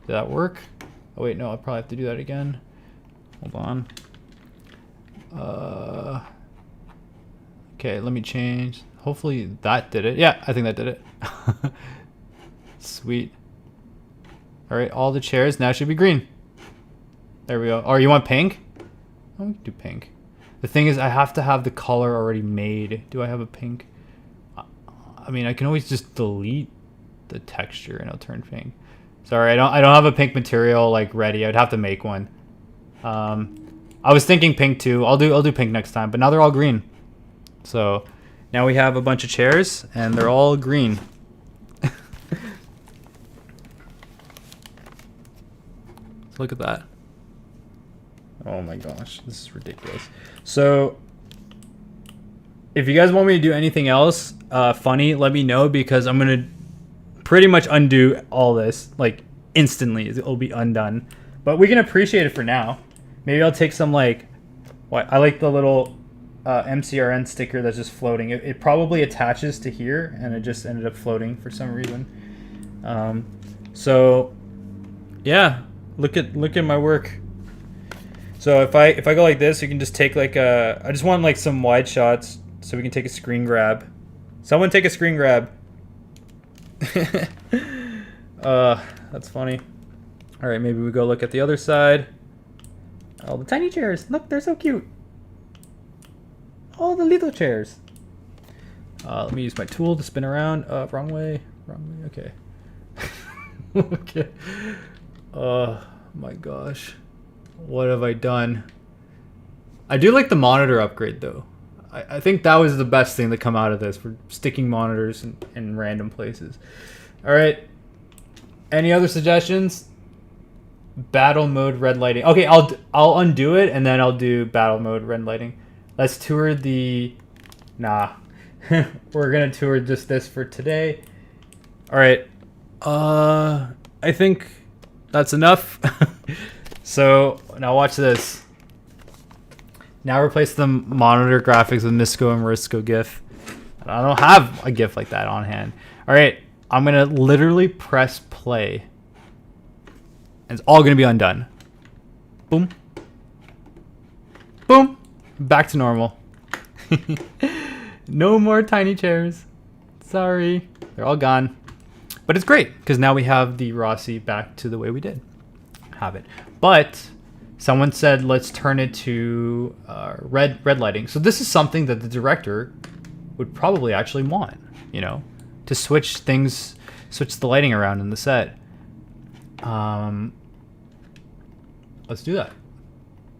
Did that work? Oh wait, no, I probably have to do that again. Hold on. Okay, let me change. Hopefully that did it. Yeah, I think that did it. Sweet. All right, all the chairs now should be green. There we go. Oh, you want pink? Oh, we can do pink. The thing is, I have to have the color already made. Do I have a pink? I mean, I can always just delete the texture and it'll turn pink. Sorry, I don't have a pink material like ready. I'd have to make one. I was thinking pink too. I'll do pink next time, but now they're all green. So now we have a bunch of chairs and they're all green. Look at that. Oh my gosh, this is ridiculous. So if you guys want me to do anything else funny, let me know, because I'm gonna pretty much undo all this like instantly. It'll be undone, but we can appreciate it for now. Maybe I'll take some like what I like the little MCRN sticker that's just floating. It probably attaches to here, and it just ended up floating for some reason. So yeah, Look at my work. So if I go like this, you can just take like a. I just want like some wide shots, so we can take a screen grab. Someone take a screen grab. That's funny. All right, maybe we go look at the other side. Oh, the tiny chairs. Look, they're so cute. Oh, the little chairs. Let me use my tool to spin around. Wrong way. Okay. Okay. Oh my gosh. What have I done? I do like the monitor upgrade though. I think that was the best thing to come out of this. For sticking monitors in random places. All right. Any other suggestions? Battle mode red lighting. Okay, I'll undo it and then I'll do battle mode red lighting. Let's tour the. Nah, we're gonna tour just this for today. All right. I think that's enough. So now watch this. Now replace the monitor graphics with Misco and Risco GIF. I don't have a GIF like that on hand. All right, I'm gonna literally press play. And it's all gonna be undone. Boom. Boom. Back to normal. No more tiny chairs. Sorry, they're all gone. But it's great because now we have the Roci back to the way we did have it. But someone said let's turn it to red lighting. So this is something that the director would probably actually want, you know, to switch the lighting around in the set. Let's do that.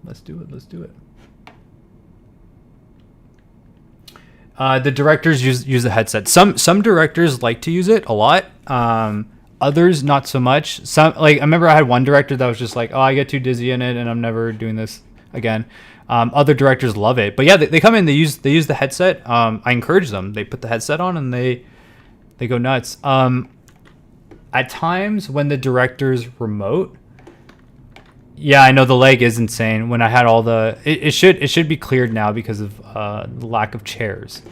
Let's do it. The directors use the headset. Some directors like to use it a lot. Others not so much. Some, like, I remember I had one director that was just like, oh, I get too dizzy in it and I'm never doing this again. Other directors love it. But yeah, they come in, they use the headset. I encourage them. They put the headset on and they go nuts. At times when the director's remote, yeah, I know the lag is insane. When I had all the, it should be cleared now because of the lack of chairs.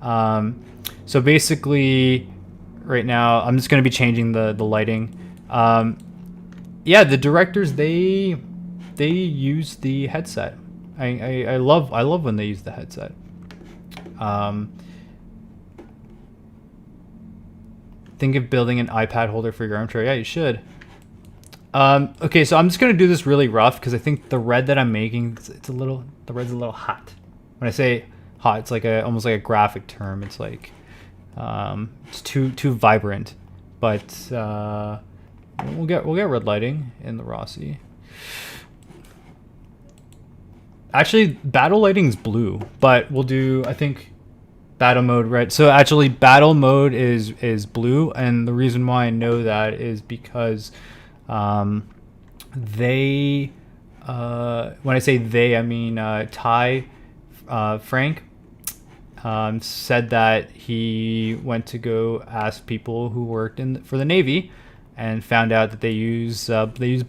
So basically, right now I'm just going to be changing the lighting. Yeah, the directors they use the headset. I love when they use the headset. Think of building an iPad holder for your armchair. Yeah, you should. Okay, so I'm just gonna do this really rough because I think the red that I'm making, the red's a little hot. When I say hot, it's like almost like a graphic term. It's like it's too vibrant. But we'll get red lighting in the Roci. Actually, battle lighting's blue, but we'll do, I think, battle mode red. So actually, battle mode is blue, and the reason why I know that is because they, when I say they, I mean Ty Frank said that he went to go ask people who worked for the Navy and found out that they use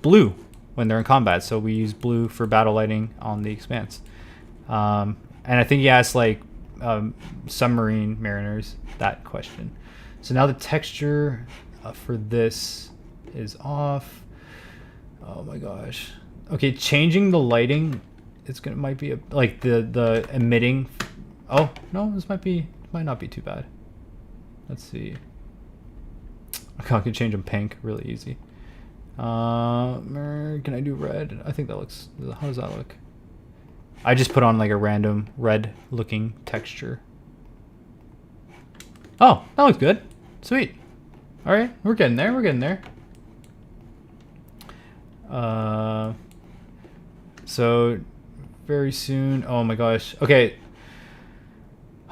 blue when they're in combat. So we use blue for battle lighting on the Expanse. And I think he asked like submarine mariners that question. So now the texture for this is off. Oh my gosh. Okay, changing the lighting, might be like the emitting. Oh no, this might not be too bad. Let's see. Okay, I can change them pink really easy. Can I do red? I think that looks. How does that look? I just put on like a random red looking texture. Oh, that looks good. Sweet. All right, we're getting there. So very soon. Oh my gosh. Okay.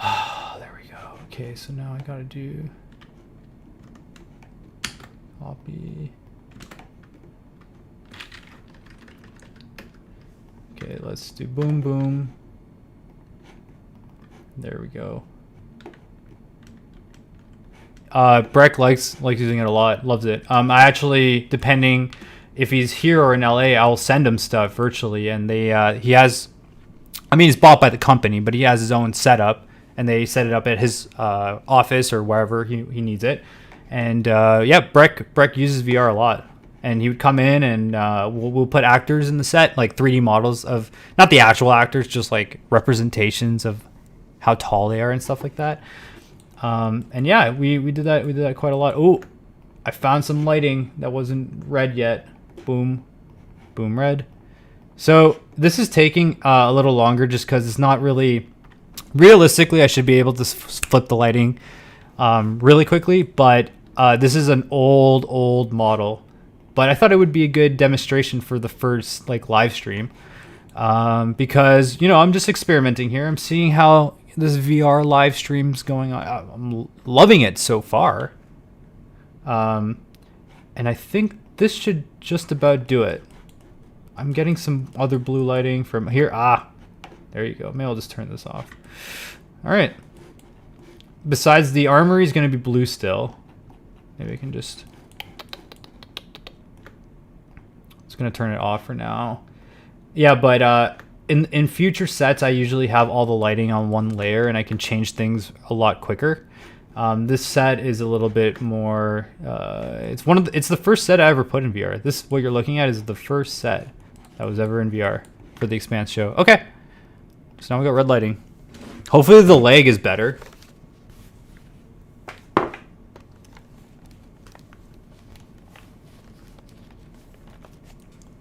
There we go. Okay, so now I gotta do copy. Okay, let's do boom boom. There we go. Breck likes using it a lot, loves it. I actually, depending if he's here or in LA, I'll send him stuff virtually, and he has, I mean, he's bought by the company, but he has his own setup, and they set it up at his office or wherever he needs it. And yeah, Breck uses VR a lot. and he would come in and we'll put actors in the set, like 3D models of, not the actual actors, just like representations of how tall they are and stuff like that. And yeah, we did that. We did that quite a lot. Oh, I found some lighting that wasn't red yet. Boom, boom, red. So this is taking a little longer just because it's not really, realistically, I should be able to flip the lighting really quickly, but this is an old model. But I thought it would be a good demonstration for the first like live stream because, you know, I'm just experimenting here. I'm seeing how this VR live stream's going on. I'm loving it so far. And I think this should just about do it. I'm getting some other blue lighting from here. Ah, there you go. Maybe I'll just turn this off. All right. Besides, the Armory is going to be blue still. Maybe I can just... It's going to turn it off for now. Yeah, but in future sets, I usually have all the lighting on one layer, and I can change things a lot quicker. This set is a little bit more... it's the first set I ever put in VR. This, what you're looking at, is the first set that was ever in VR for the Expanse show. Okay. So now we got red lighting. Hopefully the lag is better.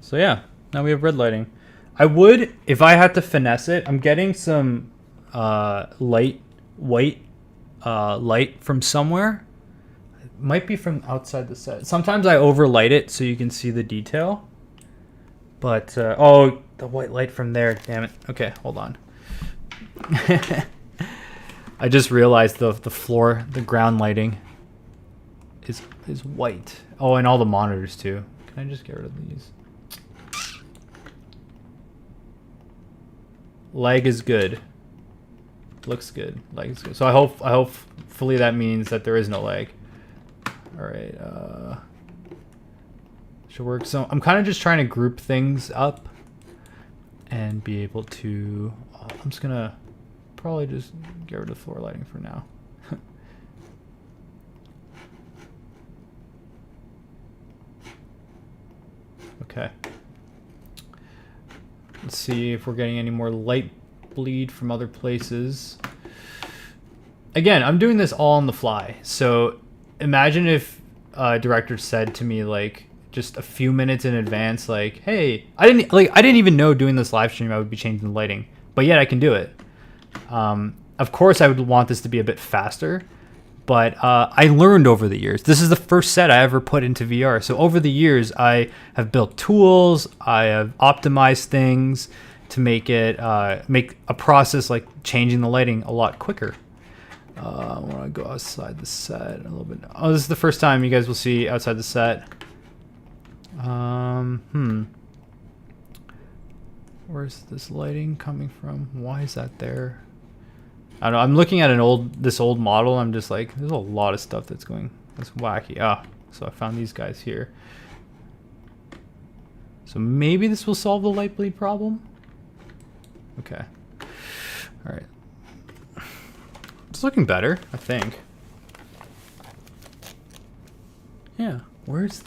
So yeah, now we have red lighting. I would, if I had to finesse it, I'm getting some white light from somewhere. It might be from outside the set. Sometimes I overlight it so you can see the detail. But, oh, the white light from there, damn it. Okay, hold on. I just realized the floor, the ground lighting is white. Oh, and all the monitors too. Can I just get rid of these? Lag is good. Looks good. Lag is good. So I hopefully that means that there is no lag. All right. Should work. So I'm kind of just trying to group things up and be able to. I'm just gonna probably just get rid of floor lighting for now. Okay. Let's see if we're getting any more light bleed from other places. Again, I'm doing this all on the fly. So imagine if a director said to me, like, just a few minutes in advance, like, hey, I didn't even know doing this live stream I would be changing the lighting, but yet I can do it. Of course I would want this to be a bit faster, but I learned over the years. This is the first set I ever put into VR. So over the years, I have built tools, I have optimized things to make it make a process like changing the lighting a lot quicker. I want to go outside the set a little bit. Oh, this is the first time you guys will see outside the set. Where's this lighting coming from? Why is that there? I don't know. I'm looking at this old model. I'm just like, there's a lot of stuff that's wacky. Ah, so I found these guys here. So maybe this will solve the light bleed problem. Okay. All right. It's looking better, I think. Yeah. Where's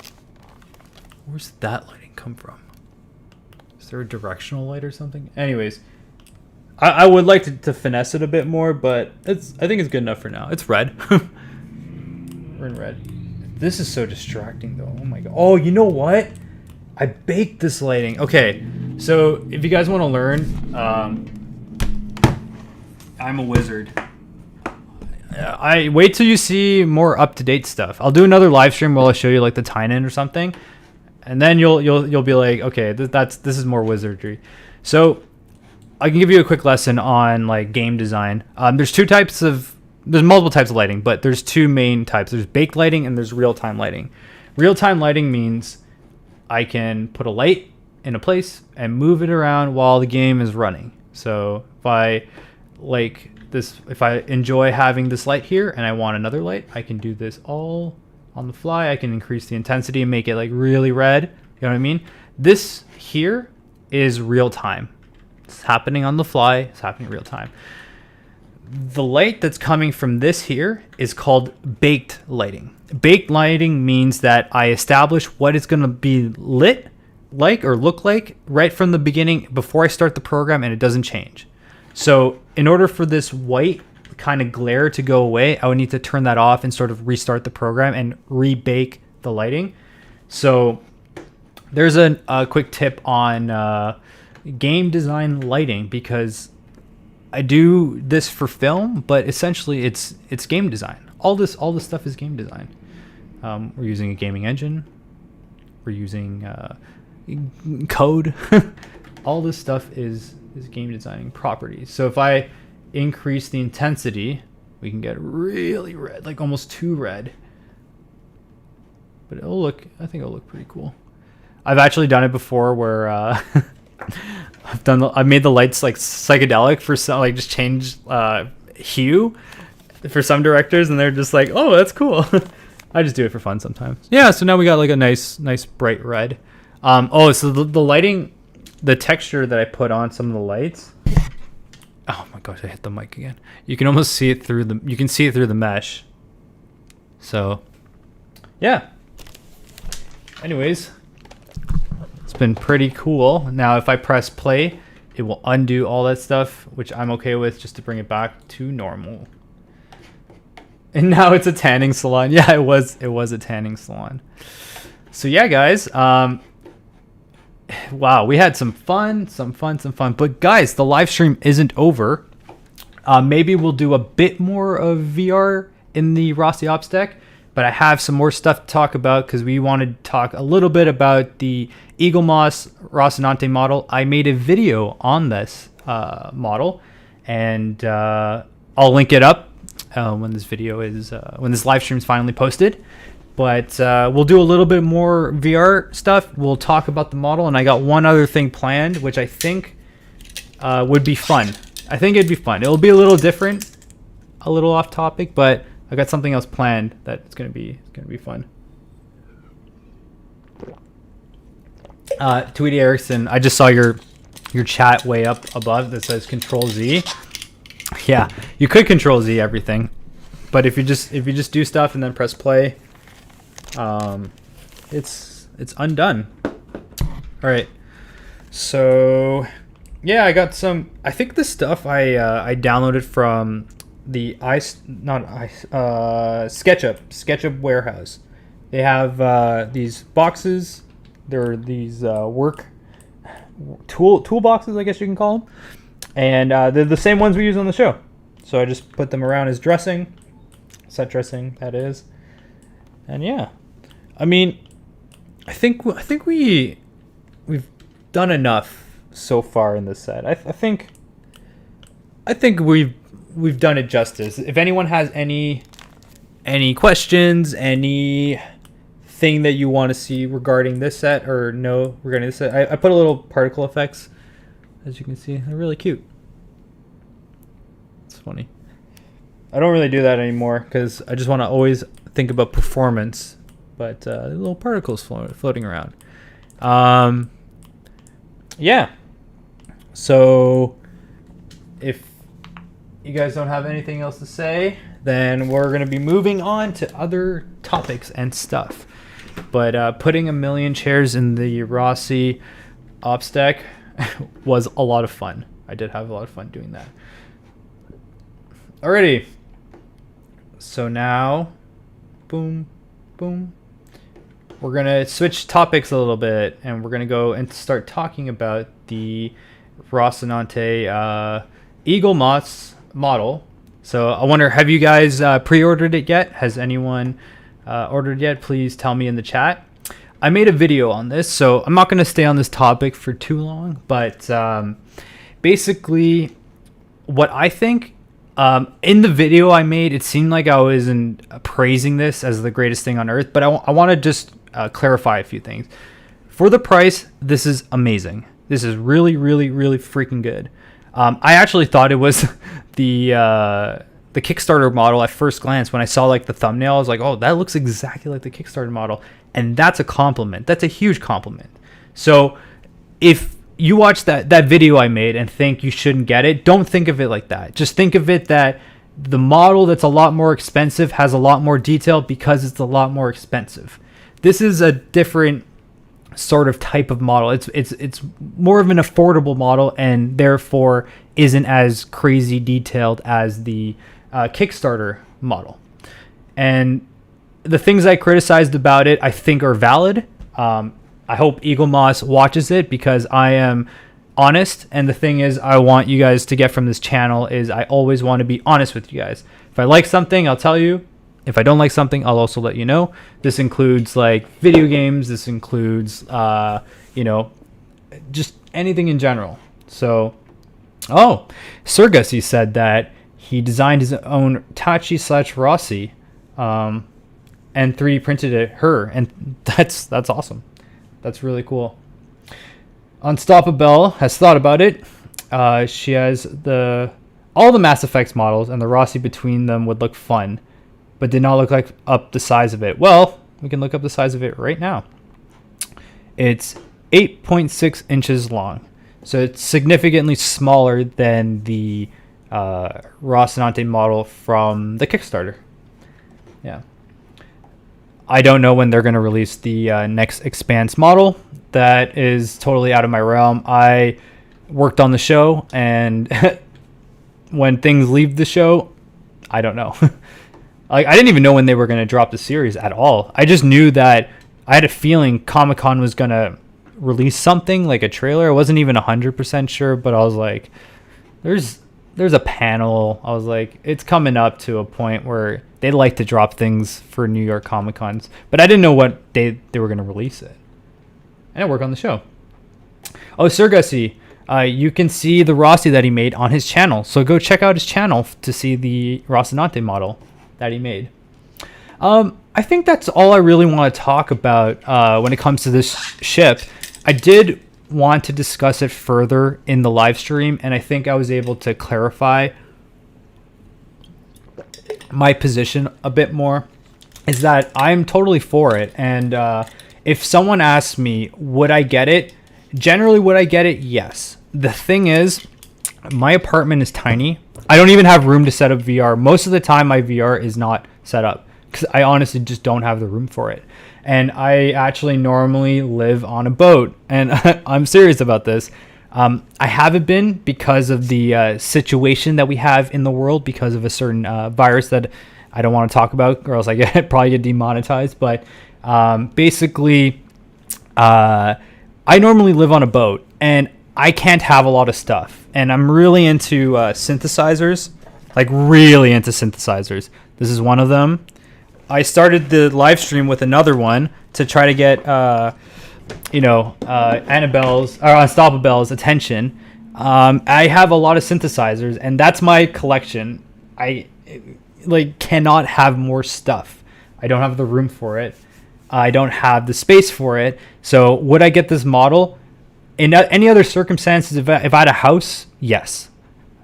that lighting come from? Is there a directional light or something? Anyways, I would like to finesse it a bit more, but I think it's good enough for now. It's red. We're in red. This is so distracting though. Oh my god. Oh, you know what? I baked this lighting. Okay, so if you guys want to learn, I'm a wizard. I wait till you see more up-to-date stuff. I'll do another live stream where I'll show you like the tie-in or something, and then you'll be like, okay, this is more wizardry. So I can give you a quick lesson on like game design. There's multiple types of lighting, but there's two main types. There's baked lighting and there's real-time lighting. Real-time lighting means I can put a light in a place and move it around while the game is running. So if I enjoy having this light here and I want another light, I can do this all on the fly. I can increase the intensity and make it like really red. You know what I mean? This here is real time. It's happening on the fly. It's happening real time. the light that's coming from this here is called baked lighting. Baked lighting means that I establish what it's going to be lit like or look like right from the beginning before I start the program, and it doesn't change. So in order for this white kind of glare to go away, I would need to turn that off and sort of restart the program and rebake the lighting. So there's a quick tip on game design lighting, because I do this for film, but essentially it's game design. All this stuff is game design. We're using a gaming engine. We're using code. All this stuff is game designing properties. So if I increase the intensity, we can get really red, like almost too red. But I think it'll look pretty cool. I've actually done it before where I've made the lights like psychedelic for some, like just change hue for some directors, and they're just like, oh, that's cool. I just do it for fun sometimes. Yeah, so now we got like a nice bright red. So the lighting, the texture that I put on some of the lights. Oh my gosh, I hit the mic again. You can almost see it through the mesh. So, yeah. Anyways, it's been pretty cool. Now, if I press play, it will undo all that stuff, which I'm okay with, just to bring it back to normal. And now it's a tanning salon. Yeah, it was a tanning salon. So yeah, guys. Wow, we had some fun. But guys, the live stream isn't over. Maybe we'll do a bit more of VR in the Roci Ops Deck, but I have some more stuff to talk about because we wanted to talk a little bit about the Eagle Moss Rocinante model. I made a video on this model, and I'll link it up when this video is when this live stream is finally posted. But we'll do a little bit more VR stuff. We'll talk about the model, and I got one other thing planned, which I think would be fun. I think it'd be fun. It'll be a little different, a little off topic, but I got something else planned that it's gonna be fun. Tweety Erickson, I just saw your chat way up above that says Control Z. Yeah, you could Control Z everything, but if you just do stuff and then press play, it's undone. All right, so yeah, I got some. I think this stuff I downloaded from the SketchUp warehouse. They have these boxes. They're these work tool boxes, I guess you can call them, and they're the same ones we use on the show. So I just put them around as dressing, set dressing, that is. And yeah, I mean, I think we've done enough so far in this set. I think we've done it justice. If anyone has any questions, anything that you want to see regarding this set or know regarding this set, I put a little particle effects, as you can see. They're really cute. It's funny. I don't really do that anymore because I just want to always think about performance, but little particles floating around. Yeah. So if you guys don't have anything else to say, then we're going to be moving on to other topics and stuff. But putting 1,000,000 chairs in the Roci Ops Deck was a lot of fun. I did have a lot of fun doing that. Alrighty. So now, boom, boom. We're going to switch topics a little bit, and we're going to go and start talking about the Rocinante Eagle Moss model. So I wonder, have you guys pre-ordered it yet? Has anyone ordered yet? Please tell me in the chat. I made a video on this, so I'm not going to stay on this topic for too long, but basically what I think, in the video I made, it seemed like I was praising this as the greatest thing on earth, but I want to just clarify a few things. For the price, this is amazing. This is really, really, really freaking good. I actually thought it was the Kickstarter model at first glance. When I saw like the thumbnail, I was like, oh, that looks exactly like the Kickstarter model. And that's a compliment. That's a huge compliment. So if you watch that video I made and think you shouldn't get it, don't think of it like that. Just think of it that the model that's a lot more expensive has a lot more detail because it's a lot more expensive. This is a different sort of type of model. It's more of an affordable model and therefore isn't as crazy detailed as the Kickstarter model. And the things I criticized about it, I think are valid. I hope Eaglemoss watches it because I am honest. And the thing is, I want you guys to get from this channel is I always want to be honest with you guys. If I like something, I'll tell you. If I don't like something, I'll also let you know. This includes like video games. This includes, just anything in general. So, Sergusy said that he designed his own Tachi/Roci, and 3D printed it and that's awesome. That's really cool. Unstoppable has thought about it. She has all the Mass Effects models, and the Roci between them would look fun, but did not look like up the size of it. Well, we can look up the size of it right now. It's 8.6 inches long, so it's significantly smaller than the Rocinante model from the Kickstarter. Yeah. I don't know when they're going to release the next Expanse model. That is totally out of my realm. I worked on the show, and when things leave the show, I don't know. Like, I didn't even know when they were going to drop the series at all. I just knew that I had a feeling Comic-Con was going to release something, like a trailer. I wasn't even 100% sure, but I was like, there's a panel. I was like, it's coming up to a point where they like to drop things for New York Comic Cons, but I didn't know what day they were going to release it. And I work on the show. Oh, Sergusy, you can see the Roci that he made on his channel. So go check out his channel to see the Rocinante model that he made. I think that's all I really want to talk about when it comes to this ship. I did want to discuss it further in the live stream, and I think I was able to clarify my position a bit more, is that I'm totally for it. And if someone asks me, would I get it? Generally, would I get it? Yes. The thing is, my apartment is tiny. I don't even have room to set up VR. Most of the time, my VR is not set up because I honestly just don't have the room for it. And I actually normally live on a boat, and I'm serious about this. I haven't been because of the situation that we have in the world because of a certain virus that I don't want to talk about, or else I probably get demonetized. But basically, I normally live on a boat, and I can't have a lot of stuff. And I'm really into synthesizers, like really into synthesizers. This is one of them. I started the live stream with another one to try to get, Annabelle's or Unstoppable's attention. I have a lot of synthesizers, and that's my collection. I cannot have more stuff. I don't have the room for it. I don't have the space for it. So would I get this model? In any other circumstances, if I had a house, yes,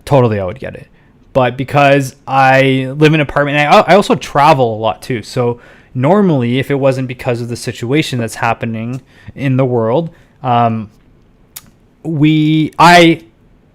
totally I would get it. But because I live in an apartment, and I also travel a lot too. So normally, if it wasn't because of the situation that's happening in the world, I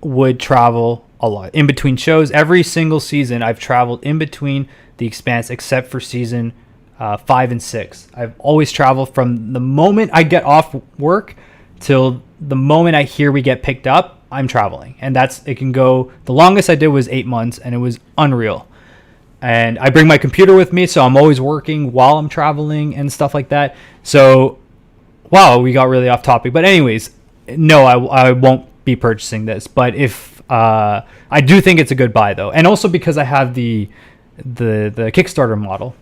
would travel a lot in between shows. Every single season, I've traveled in between the Expanse, except for season 5 and 6. I've always traveled from the moment I get off work till the moment I hear we get picked up. I'm traveling, and it can go. The longest I did was 8 months, and it was unreal. And I bring my computer with me, so I'm always working while I'm traveling and stuff like that. So, wow, we got really off topic. But anyways, no, I won't be purchasing this. But if I do think it's a good buy, though, and also because I have the Kickstarter model,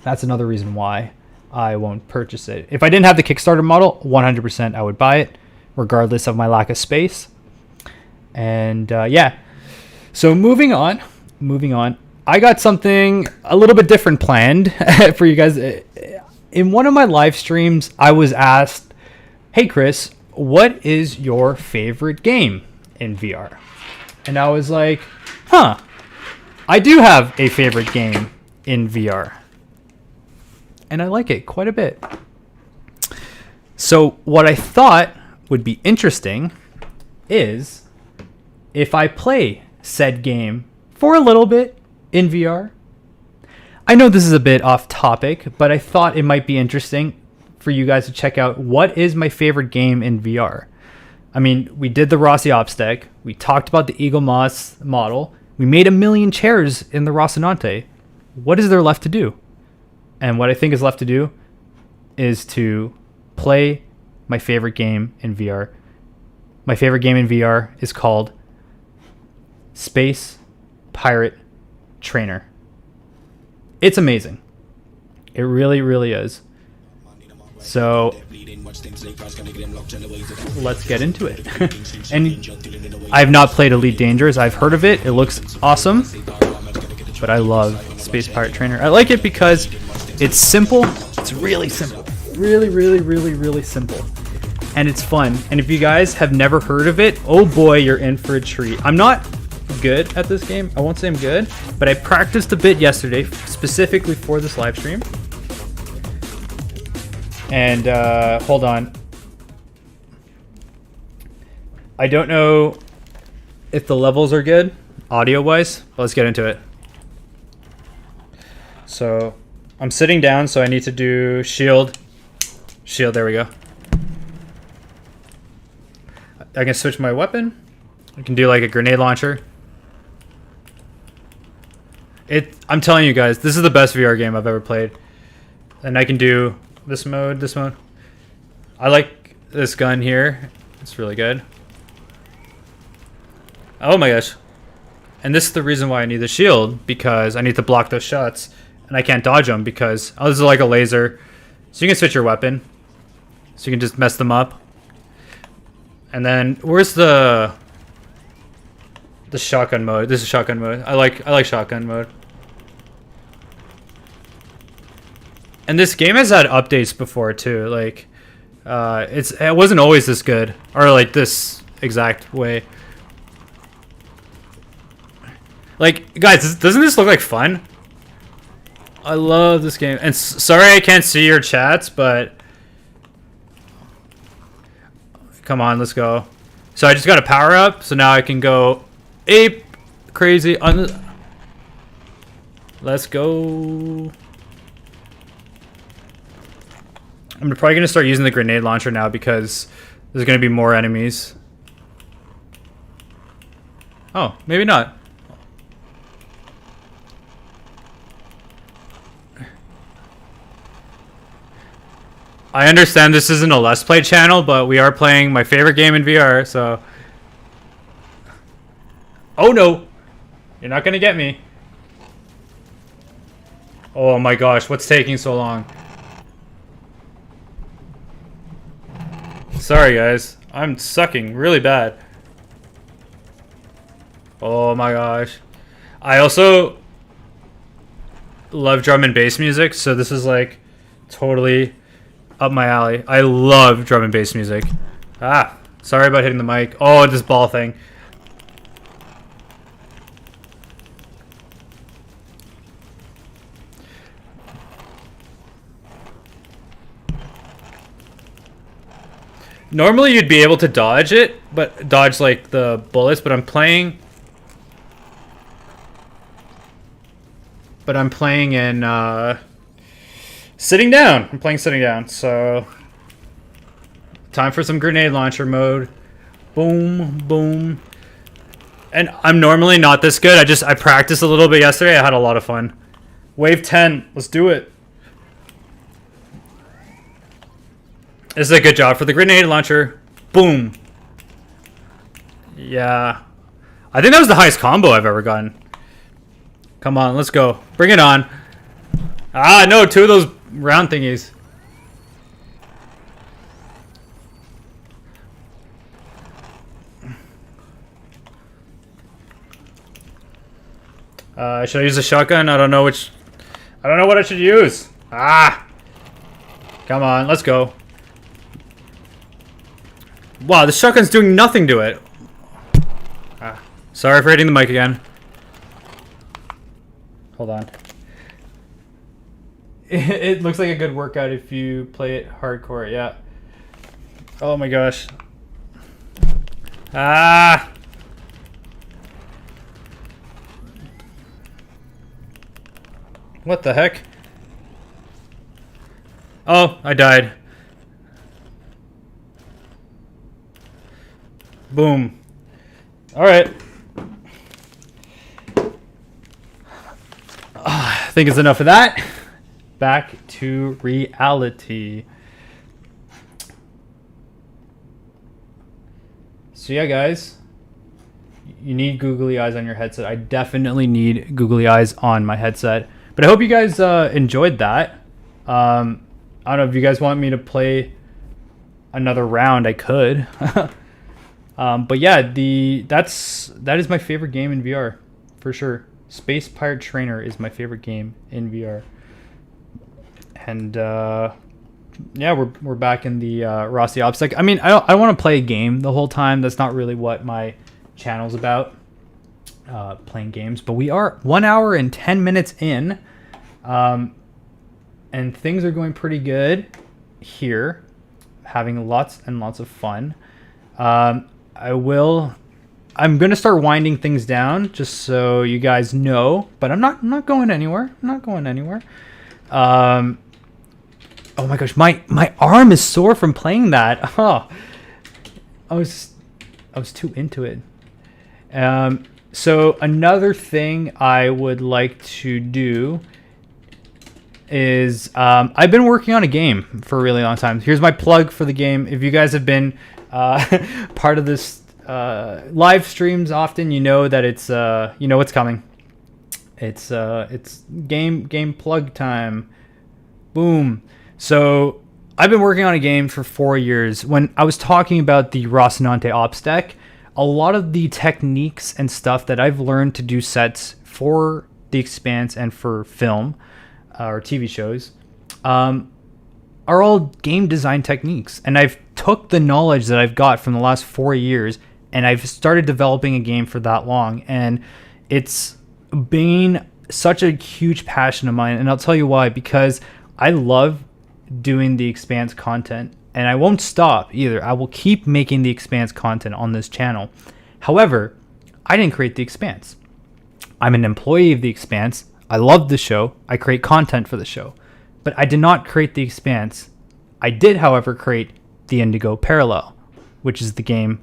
that's another reason why I won't purchase it. If I didn't have the Kickstarter model, 100% I would buy it, regardless of my lack of space. And yeah, so moving on, I got something a little bit different planned for you guys. In one of my live streams, I was asked, hey Chris, what is your favorite game in VR? And I was like, I do have a favorite game in VR, and I like it quite a bit. So what I thought would be interesting is if I play said game for a little bit in VR. I know this is a bit off topic, but I thought it might be interesting for you guys to check out what is my favorite game in VR. I mean, we did the Roci Ops Deck. We talked about the Eagle Moss model. We made 1 million chairs in the Rocinante. What is there left to do? And what I think is left to do is to play my favorite game in VR. My favorite game in VR is called Space Pirate Trainer. It's amazing. It really, really is. So let's get into it. And I have not played Elite Dangerous. I've heard of it. It looks awesome. But I love Space Pirate Trainer. I like it because it's simple. It's really simple. Really, really, really, really simple. And it's fun. And if you guys have never heard of it, oh boy, you're in for a treat. I'm not good at this game. I won't say I'm good, but I practiced a bit yesterday specifically for this live stream. And hold on. I don't know if the levels are good audio-wise, but let's get into it. So I'm sitting down, so I need to do shield. Shield, there we go. I can switch my weapon. I can do like a grenade launcher. I'm telling you guys, this is the best VR game I've ever played. And I can do this mode, this mode. I like this gun here. It's really good. Oh my gosh. And this is the reason why I need the shield, because I need to block those shots. And I can't dodge them because, oh, this is like a laser. So you can switch your weapon. So you can just mess them up. And then, where's the shotgun mode? This is shotgun mode. I like shotgun mode. And this game has had updates before too. Like, it wasn't always this good, or like this exact way. Like, guys, doesn't this look like fun? I love this game. And sorry I can't see your chats, but come on, let's go. So I just got a power up, so now I can go ape crazy on. Let's go. I'm probably gonna start using the grenade launcher now because there's gonna be more enemies. Oh, maybe not. I understand this isn't a Let's Play channel, but we are playing my favorite game in VR, so. Oh no! You're not gonna get me. Oh my gosh, what's taking so long? Sorry guys, I'm sucking really bad. Oh my gosh. I also love drum and bass music, so this is like totally up my alley. I love drum and bass music. Ah, sorry about hitting the mic. Oh, this ball thing. Normally you'd be able to dodge it, but dodge like the bullets, but I'm playing in sitting down. I'm playing sitting down, so time for some grenade launcher mode. Boom, boom. And I'm normally not this good. I practiced a little bit yesterday. I had a lot of fun. Wave 10, let's do it. This is a good job for the grenade launcher. Boom. Yeah. I think that was the highest combo I've ever gotten. Come on, let's go. Bring it on. Ah, no, 2 of those round thingies. Should I use a shotgun? I don't know what I should use. Ah. Come on, let's go. Wow, the shotgun's doing nothing to it. Ah, sorry for hitting the mic again. Hold on. It looks like a good workout if you play it hardcore, yeah. Oh my gosh. Ah! What the heck? Oh, I died. Boom. Alright. I think it's enough of that. Back to reality. So yeah, guys, you need googly eyes on your headset. I definitely need googly eyes on my headset. But I hope you guys enjoyed that. I don't know if you guys want me to play another round. I could. But yeah, that is my favorite game in VR for sure. Space Pirate Trainer is my favorite game in VR. And yeah, we're back in the Roci Ops Deck. I mean, I want to play a game the whole time. That's not really what my channel's about, playing games. But we are 1 hour and 10 minutes in, and things are going pretty good here. Having lots and lots of fun. I'm gonna start winding things down just so you guys know. But I'm not going anywhere. I'm not going anywhere. Oh my gosh, my arm is sore from playing that. Oh, I was too into it. So another thing I would like to do is I've been working on a game for a really long time. Here's my plug for the game. If you guys have been part of this live streams often, you know that it's you know what's coming. It's game plug time. Boom. So I've been working on a game for 4 years. When I was talking about the Rocinante Ops Deck, a lot of the techniques and stuff that I've learned to do sets for the Expanse and for film or TV shows are all game design techniques. And I've took the knowledge that I've got from the last 4 years and I've started developing a game for that long. And it's been such a huge passion of mine. And I'll tell you why, because I love doing the Expanse content, and I won't stop either. I will keep making the Expanse content on this channel. However, I didn't create the Expanse. I'm an employee of the Expanse. I love the show. I create content for the show, but I did not create the Expanse. I did, however, create the Indigo Parallel, which is the game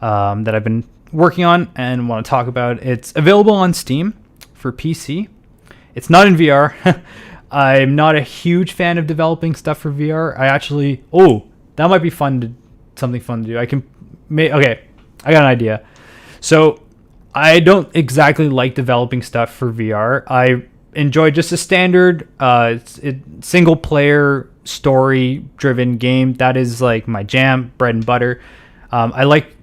that I've been working on and want to talk about. It's available on Steam for PC. It's not in VR. I'm not a huge fan of developing stuff for VR. That might be something fun to do. Okay, I got an idea. So I don't exactly like developing stuff for VR. I enjoy just a standard single player story driven game. That is like my jam, bread and butter. I like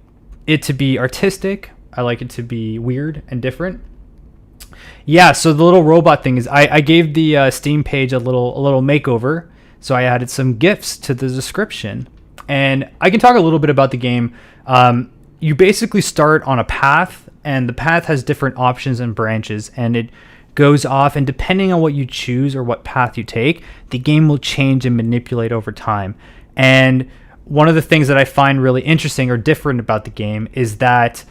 it to be artistic. I like it to be weird and different. Yeah, so the little robot thing is I gave the Steam page a little makeover. So I added some GIFs to the description. And I can talk a little bit about the game. You basically start on a path, and the path has different options and branches, and it goes off, and depending on what you choose or what path you take, the game will change and manipulate over time. And one of the things that I find really interesting or different about the game is that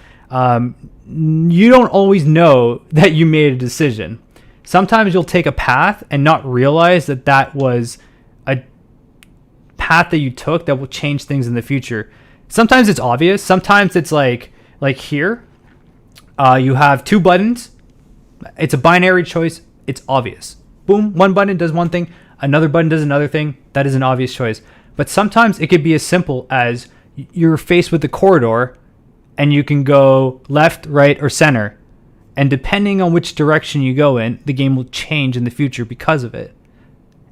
you don't always know that you made a decision. Sometimes you'll take a path and not realize that that was a path that you took that will change things in the future. Sometimes it's obvious. Sometimes it's like here, you have two buttons. It's a binary choice. It's obvious. Boom, one button does one thing, another button does another thing. That is an obvious choice. But sometimes it could be as simple as you're faced with the corridor and you can go left, right, or center. And depending on which direction you go in, the game will change in the future because of it.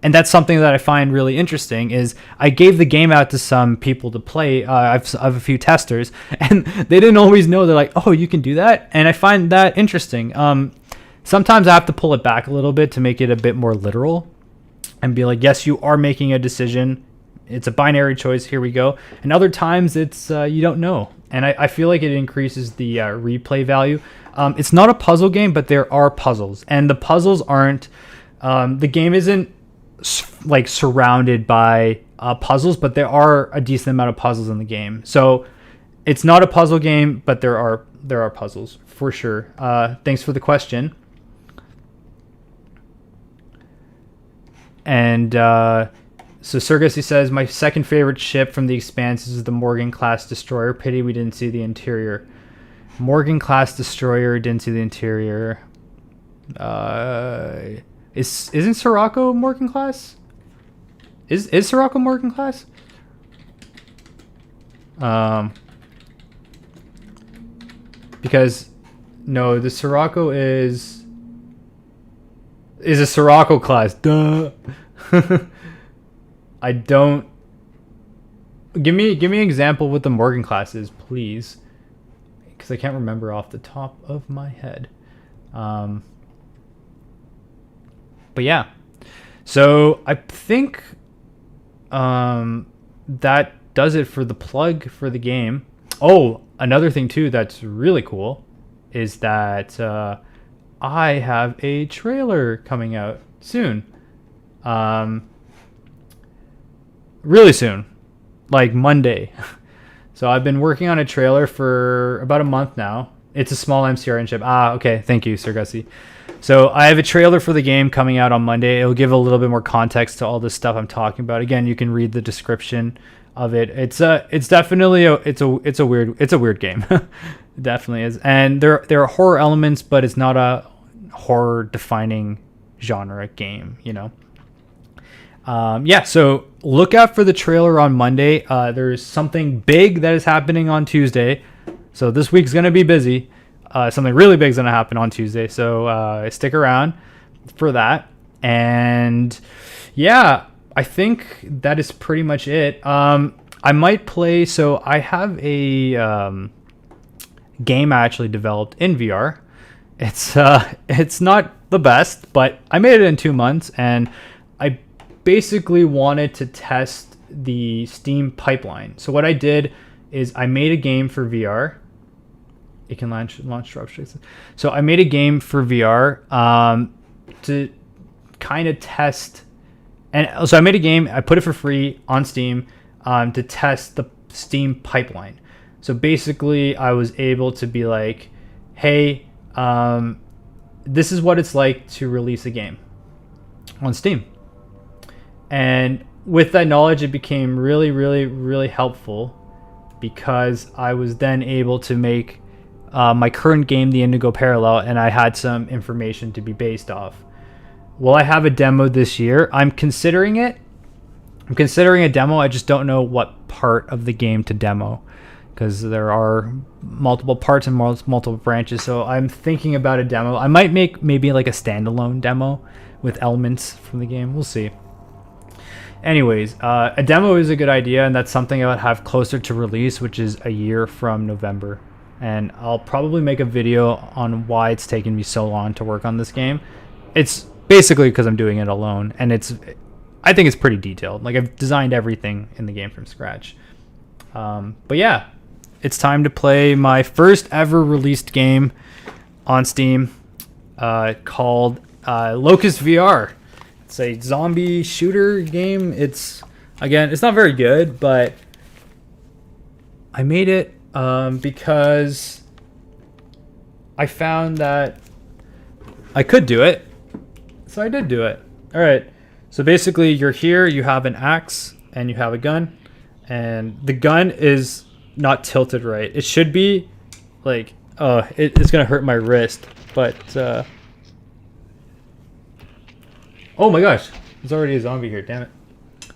And that's something that I find really interesting is I gave the game out to some people to play. I have a few testers, and they didn't always know. They're like, oh, you can do that? And I find that interesting. Sometimes I have to pull it back a little bit to make it a bit more literal and be like, yes, you are making a decision. It's a binary choice. Here we go. And other times it's you don't know. And I feel like it increases the replay value. It's not a puzzle game, but there are puzzles. And the puzzles aren't... the game isn't like surrounded by puzzles, but there are a decent amount of puzzles in the game. So It's not a puzzle game, but there are puzzles for sure. Thanks for the question. And so Sergis, he says, my second favorite ship from the Expanse is the Morgan class destroyer. Pity we didn't see the interior. Morgan class destroyer, didn't see the interior. Isn't Sirocco Morgan class? Is Sirocco Morgan class? Because no, the Sirocco is a Sirocco class. Duh. I don't. Give me an example what the Morgan class is, please, because I can't remember off the top of my head. But yeah, so I think that does it for the plug for the game. Oh, another thing too that's really cool is that I have a trailer coming out soon. Really soon, like Monday. So I've been working on a trailer for about a month now. It's a small MCRN ship. Okay. Thank you, Sir Gussie. So I have a trailer for the game coming out on Monday. It'll give a little bit more context to all this stuff I'm talking about. Again, you can read the description of it. It's definitely it's a weird game. It definitely is. And there are horror elements, but it's not a horror defining genre game, you know. So look out for the trailer on Monday. There's something big that is happening on Tuesday. So this week's going to be busy. Something really big is going to happen on Tuesday. So stick around for that. And yeah, I think that is pretty much it. I might play. So I have a game I actually developed in VR. It's not the best, but I made it in 2 months, and I basically wanted to test the Steam pipeline. So what I did is I made a game for VR. It can launch dropsticks. So I made a game for VR to kind of test. And so I made a game. I put it for free on Steam to test the Steam pipeline. So basically, I was able to be like, hey, this is what it's like to release a game on Steam. And with that knowledge, it became really, really, really helpful, because I was then able to make my current game, the Indigo Parallel, and I had some information to be based off. Will I have a demo this year? I'm considering it. I'm considering a demo. I just don't know what part of the game to demo, because there are multiple parts and multiple branches. So I'm thinking about a demo. I might make maybe like a standalone demo with elements from the game. We'll see. Anyways, a demo is a good idea, and that's something I would have closer to release, which is a year from November. And I'll probably make a video on why it's taken me so long to work on this game. It's basically because I'm doing it alone, and I think it's pretty detailed. Like, I've designed everything in the game from scratch. But yeah, it's time to play my first ever released game on Steam, called Locust VR. It's a zombie shooter game. It's not very good, but I made it because I found that I could do it. So I did do it. All right. So basically, you're here, you have an axe, and you have a gun. And the gun is not tilted right. It should be like, it's going to hurt my wrist. But, oh my gosh, there's already a zombie here, damn it.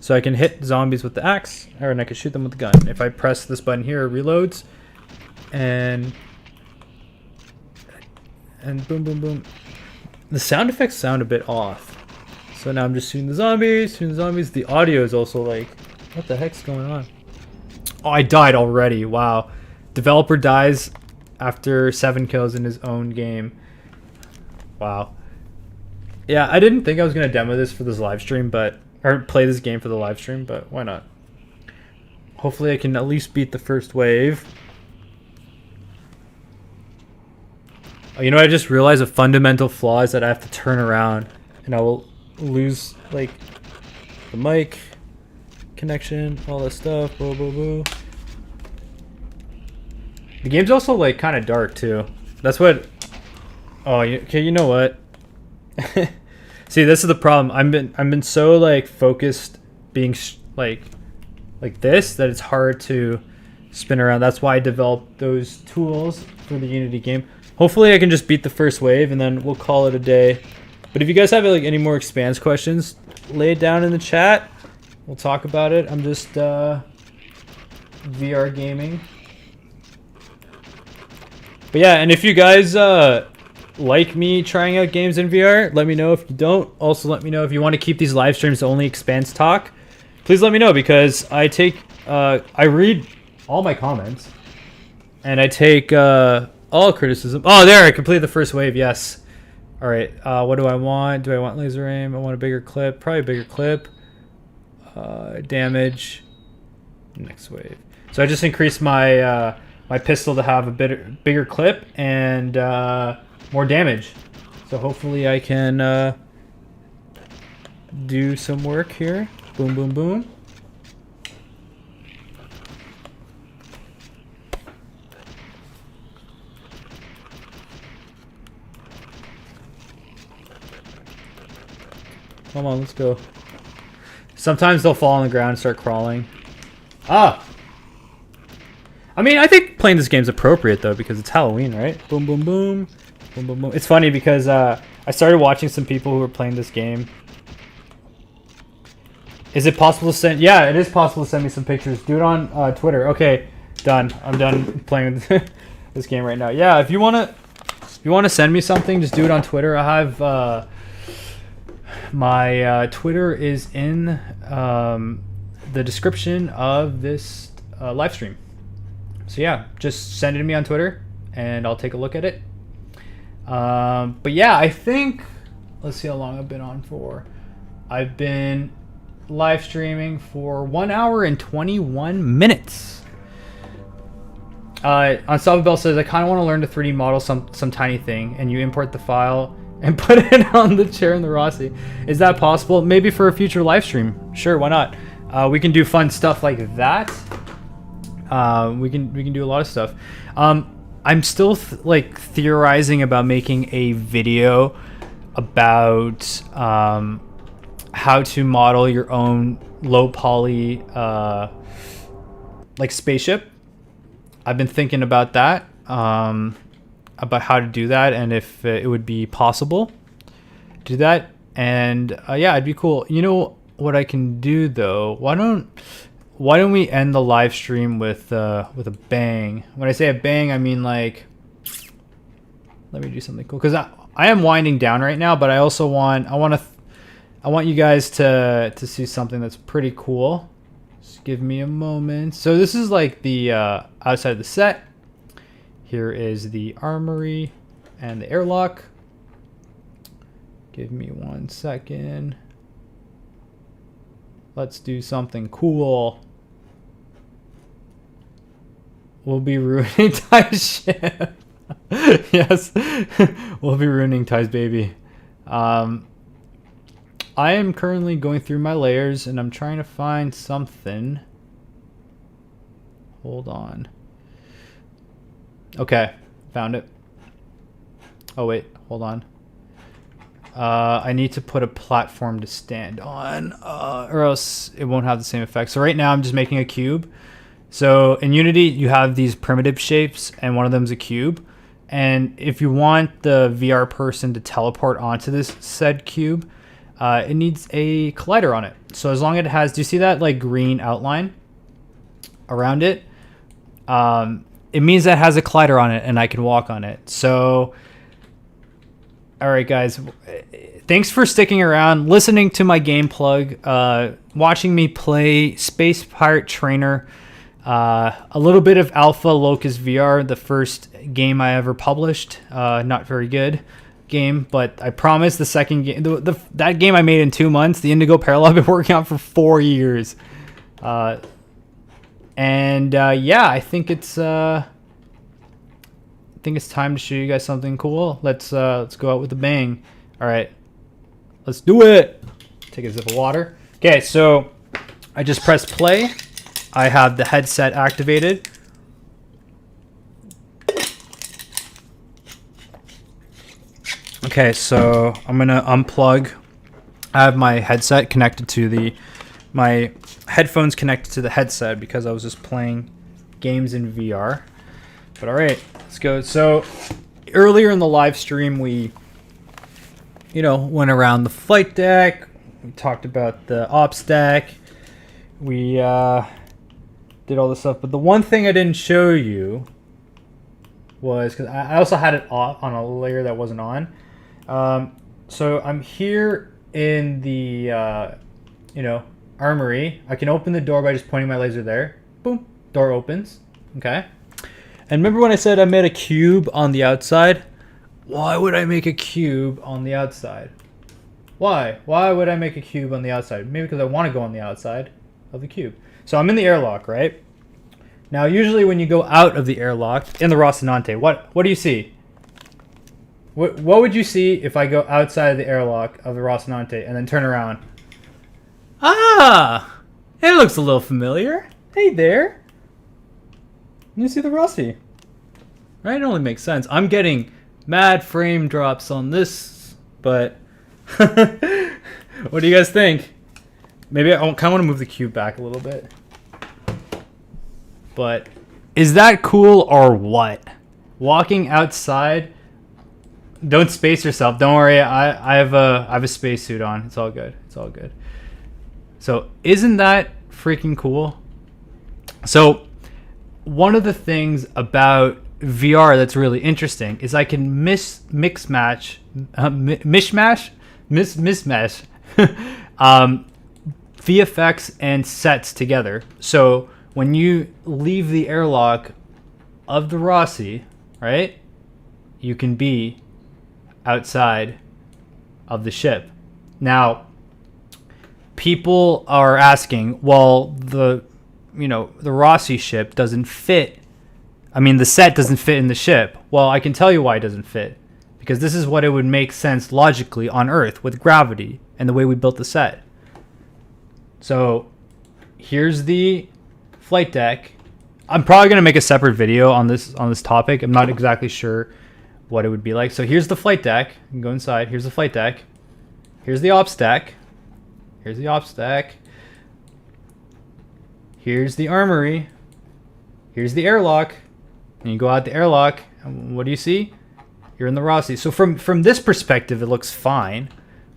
So I can hit zombies with the axe, and I can shoot them with the gun. If I press this button here, it reloads, and boom, boom, boom. The sound effects sound a bit off. So now I'm just shooting the zombies. The audio is also like, what the heck's going on? Oh, I died already, wow. Developer dies after 7 kills in his own game. Wow. Yeah, I didn't think I was going to demo this for this live stream, or play this game for the live stream, but why not? Hopefully I can at least beat the first wave. Oh, you know, I just realized a fundamental flaw is that I have to turn around, and I will lose, like, the mic connection, all that stuff, blah, blah, blah. The game's also like kind of dark too. That's what. Oh, okay. You know what? See, this is the problem. I've been so like focused, being like this, that it's hard to spin around. That's why I developed those tools for the Unity game. Hopefully, I can just beat the first wave, and then we'll call it a day. But if you guys have like any more Expanse questions, lay it down in the chat. We'll talk about it. I'm just VR gaming. But yeah, and if you guys like me trying out games in VR, let me know. If you don't, also let me know. If you want to keep these live streams to only Expanse talk, please let me know, because I read all my comments, and I take all criticism. Oh, there, I completed the first wave. Yes. All right. What do I want? Do I want laser aim? I want a bigger clip. Probably a bigger clip. Damage. Next wave. So I just increased my my pistol to have a bit bigger clip and more damage. So hopefully I can do some work here. Boom, boom, boom. Come on, let's go. Sometimes they'll fall on the ground and start crawling. Ah! I mean, I think playing this game's appropriate, though, because it's Halloween, right? Boom, boom, boom. Boom, boom, boom. It's funny because I started watching some people who were playing this game. Is it possible to send... Yeah, it is possible to send me some pictures. Do it on Twitter. Okay, done. I'm done playing this game right now. Yeah, if you want to send me something, just do it on Twitter. I have... my Twitter is in the description of this live stream. So yeah, just send it to me on Twitter and I'll take a look at it. But yeah, I think, let's see how long I've been on for. I've been live streaming for 1 hour and 21 minutes. Unstoppable says, I kind of want to learn to 3D model some tiny thing, and you import the file and put it on the chair in the Roci. Is that possible? Maybe for a future live stream. Sure, why not? We can do fun stuff like that. We can do a lot of stuff. I'm still theorizing about making a video about how to model your own low poly like spaceship. I've been thinking about that. About how to do that, and if it would be possible to do that. And yeah, it'd be cool. You know what I can do though? Why don't we end the live stream with a bang? When I say a bang, I mean like, let me do something cool, because I am winding down right now, but I also want you guys to see something that's pretty cool. Just give me a moment. So this is like the outside of the set. Here is the Armory and the airlock. Give me 1 second. Let's do something cool. We'll be ruining Ty's ship. Yes, we'll be ruining Ty's baby. I am currently going through my layers and I'm trying to find something. Hold on. Okay, found it. Oh wait, hold on. I need to put a platform to stand on, or else it won't have the same effect. So right now I'm just making a cube. So in Unity you have these primitive shapes, and one of them is a cube. And if you want the VR person to teleport onto this said cube, it needs a collider on it. So as long as it has, do you see that like green outline around it? It means that it has a collider on it and I can walk on it. So, all right, guys, thanks for sticking around, listening to my game plug, watching me play Space Pirate Trainer, a little bit of Alpha Locust VR, the first game I ever published. Not very good game, but I promise the second game, that game I made in 2 months, the Indigo Parallel, I've been working on for 4 years. Yeah, I think it's time to show you guys something cool. Let's go out with a bang. All right, let's do it. Take a sip of water. Okay, so I just pressed play. I have the headset activated. Okay, so I'm gonna unplug. I have my headset connected to my headphones connected to the headset because I was just playing games in VR. But all right, let's go. So earlier in the live stream, we, went around the flight deck. We talked about the ops deck. We did all this stuff. But the one thing I didn't show you was, because I also had it on a layer that wasn't on. So I'm here in the, Armory. I can open the door by just pointing my laser there. Boom, door opens. Okay. And remember when I said I made a cube on the outside? Why would I make a cube on the outside? Why? Why would I make a cube on the outside? Maybe because I want to go on the outside of the cube. So I'm in the airlock, right? Now, usually when you go out of the airlock in the Rocinante, what do you see? What would you see if I go outside of the airlock of the Rocinante and then turn around? Ah! It looks a little familiar. Hey there. You see the Roci. Right? It only makes sense. I'm getting mad frame drops on this, but what do you guys think? Maybe I kind of want to move the cube back a little bit. But is that cool or what? Walking outside. Don't space yourself. Don't worry. I have a spacesuit on. It's all good. It's all good. So isn't that freaking cool? So one of the things about VR that's really interesting is I can mismatch VFX and sets together. So when you leave the airlock of the Roci, right, you can be outside of the ship. Now, people are asking, well, the Roci ship doesn't fit. I mean, the set doesn't fit in the ship. Well, I can tell you why it doesn't fit. Because this is what it would make sense logically on Earth with gravity and the way we built the set. So, here's the flight deck. I'm probably going to make a separate video on this topic. I'm not exactly sure what it would be like. So here's the flight deck. You can go inside. Here's the flight deck. Here's the ops deck. Here's the ops deck. Here's the armory. Here's the airlock. And you go out the airlock, and what do you see? You're in the Roci. So from this perspective, it looks fine.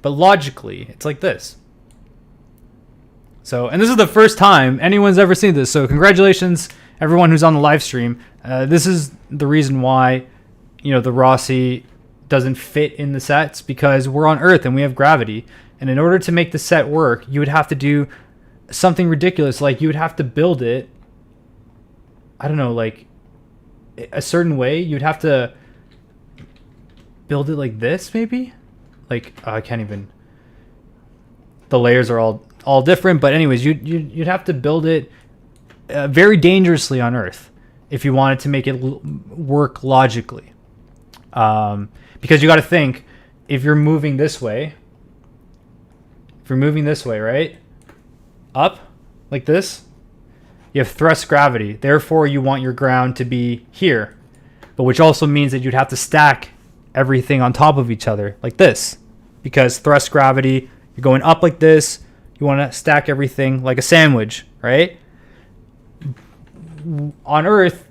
But logically, it's like this. So, and this is the first time anyone's ever seen this. So congratulations, everyone who's on the live stream. This is the reason why, the Roci doesn't fit in the sets, because we're on Earth and we have gravity. And in order to make the set work, you would have to do something ridiculous. Like you would have to build it, I don't know, like a certain way. You'd have to build it like this, maybe? Like, I can't even. The layers are all different. But anyways, you'd have to build it very dangerously on Earth if you wanted to make it work logically. Because you got to think, if you're moving this way, right? Up, like this, you have thrust gravity. Therefore, you want your ground to be here. But which also means that you'd have to stack everything on top of each other, like this. Because thrust gravity, you're going up like this. You want to stack everything like a sandwich, right? On Earth,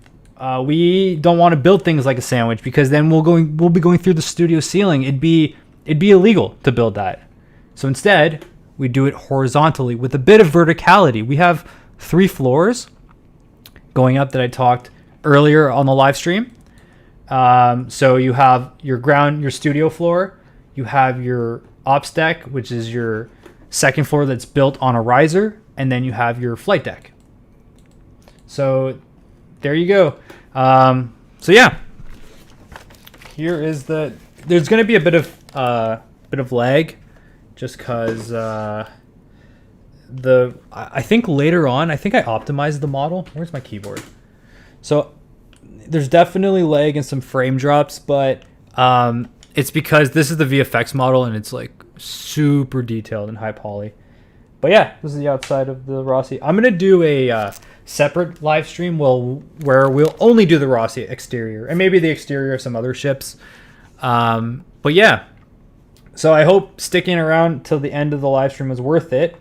we don't want to build things like a sandwich, because then we'll be going through the studio ceiling. It'd be illegal to build that. So instead, we do it horizontally with a bit of verticality. We have 3 floors going up that I talked earlier on the live stream. So you have your ground, your studio floor. You have your ops deck, which is your second floor that's built on a riser, and then you have your flight deck. So there you go. So yeah, here is there's going to be a bit of lag, just because I think later on, I think I optimized the model. Where's my keyboard? So there's definitely lag and some frame drops, but it's because this is the VFX model and it's like super detailed and high poly. But yeah, this is the outside of the Roci. I'm going to do a separate live stream where we'll only do the Roci exterior and maybe the exterior of some other ships. But yeah, So I hope sticking around till the end of the live stream was worth it.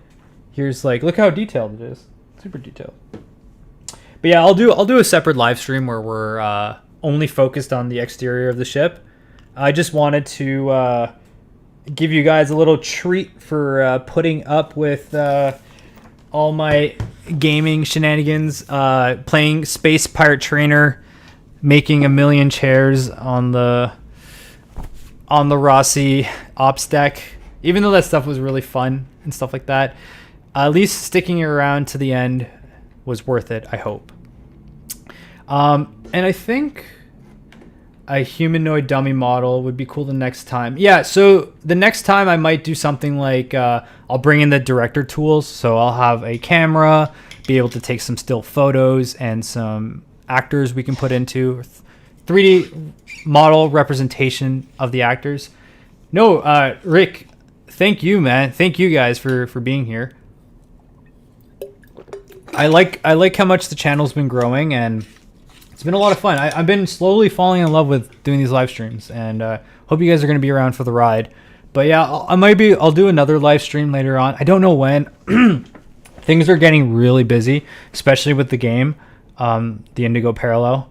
Here's like, look how detailed it is. Super detailed. But yeah, I'll do a separate live stream where we're only focused on the exterior of the ship. I just wanted to give you guys a little treat for putting up with all my gaming shenanigans, playing Space Pirate Trainer, making a million chairs on the Roci Ops Deck. Even though that stuff was really fun and stuff like that, at least sticking around to the end was worth it, I hope. And I think a humanoid dummy model would be cool the next time. Yeah, so the next time I might do something like I'll bring in the director tools. So I'll have a camera, be able to take some still photos and some actors we can put into 3D model representation of the actors. No, Rick, thank you, man. Thank you guys for being here. I like how much the channel's been growing, and it's been a lot of fun. I've been slowly falling in love with doing these live streams, and hope you guys are going to be around for the ride. But yeah, I'll do another live stream later on. I don't know when. Things are getting really busy, especially with the game, the Indigo Parallel.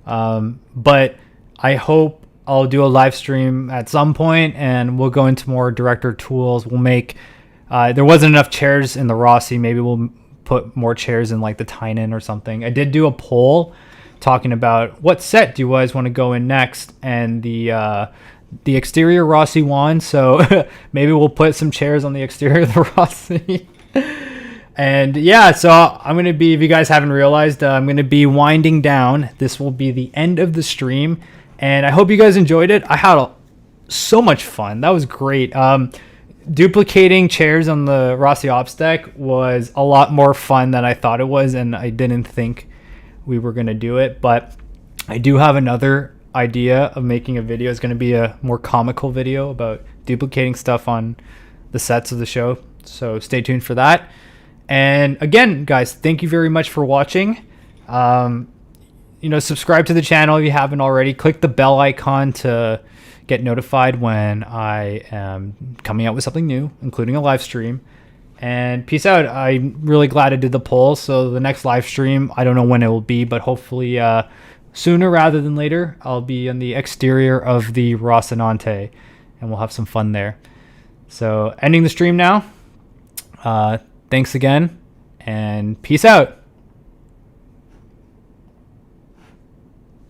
But I hope I'll do a live stream at some point, and we'll go into more director tools. We'll make there wasn't enough chairs in the Roci. Maybe we'll put more chairs in like the Tynan or something. I did do a poll talking about what set do you guys want to go in next, and the exterior Roci won, so maybe we'll put some chairs on the exterior of the Roci. And yeah, so I'm going to be, if you guys haven't realized, I'm going to be winding down. This will be the end of the stream, and I hope you guys enjoyed it. I had so much fun. That was great. Duplicating chairs on the Roci Ops Deck was a lot more fun than I thought it was, and I didn't think we were going to do it. But I do have another idea of making a video. It's going to be a more comical video about duplicating stuff on the sets of the show, so stay tuned for that. And again, guys, thank you very much for watching. Subscribe to the channel if you haven't already. Click the bell icon to get notified when I am coming out with something new, including a live stream. And peace out. I'm really glad I did the poll. So the next live stream, I don't know when it will be, but hopefully sooner rather than later, I'll be on the exterior of the Rocinante, and we'll have some fun there. So ending the stream now. Thanks again, and peace out.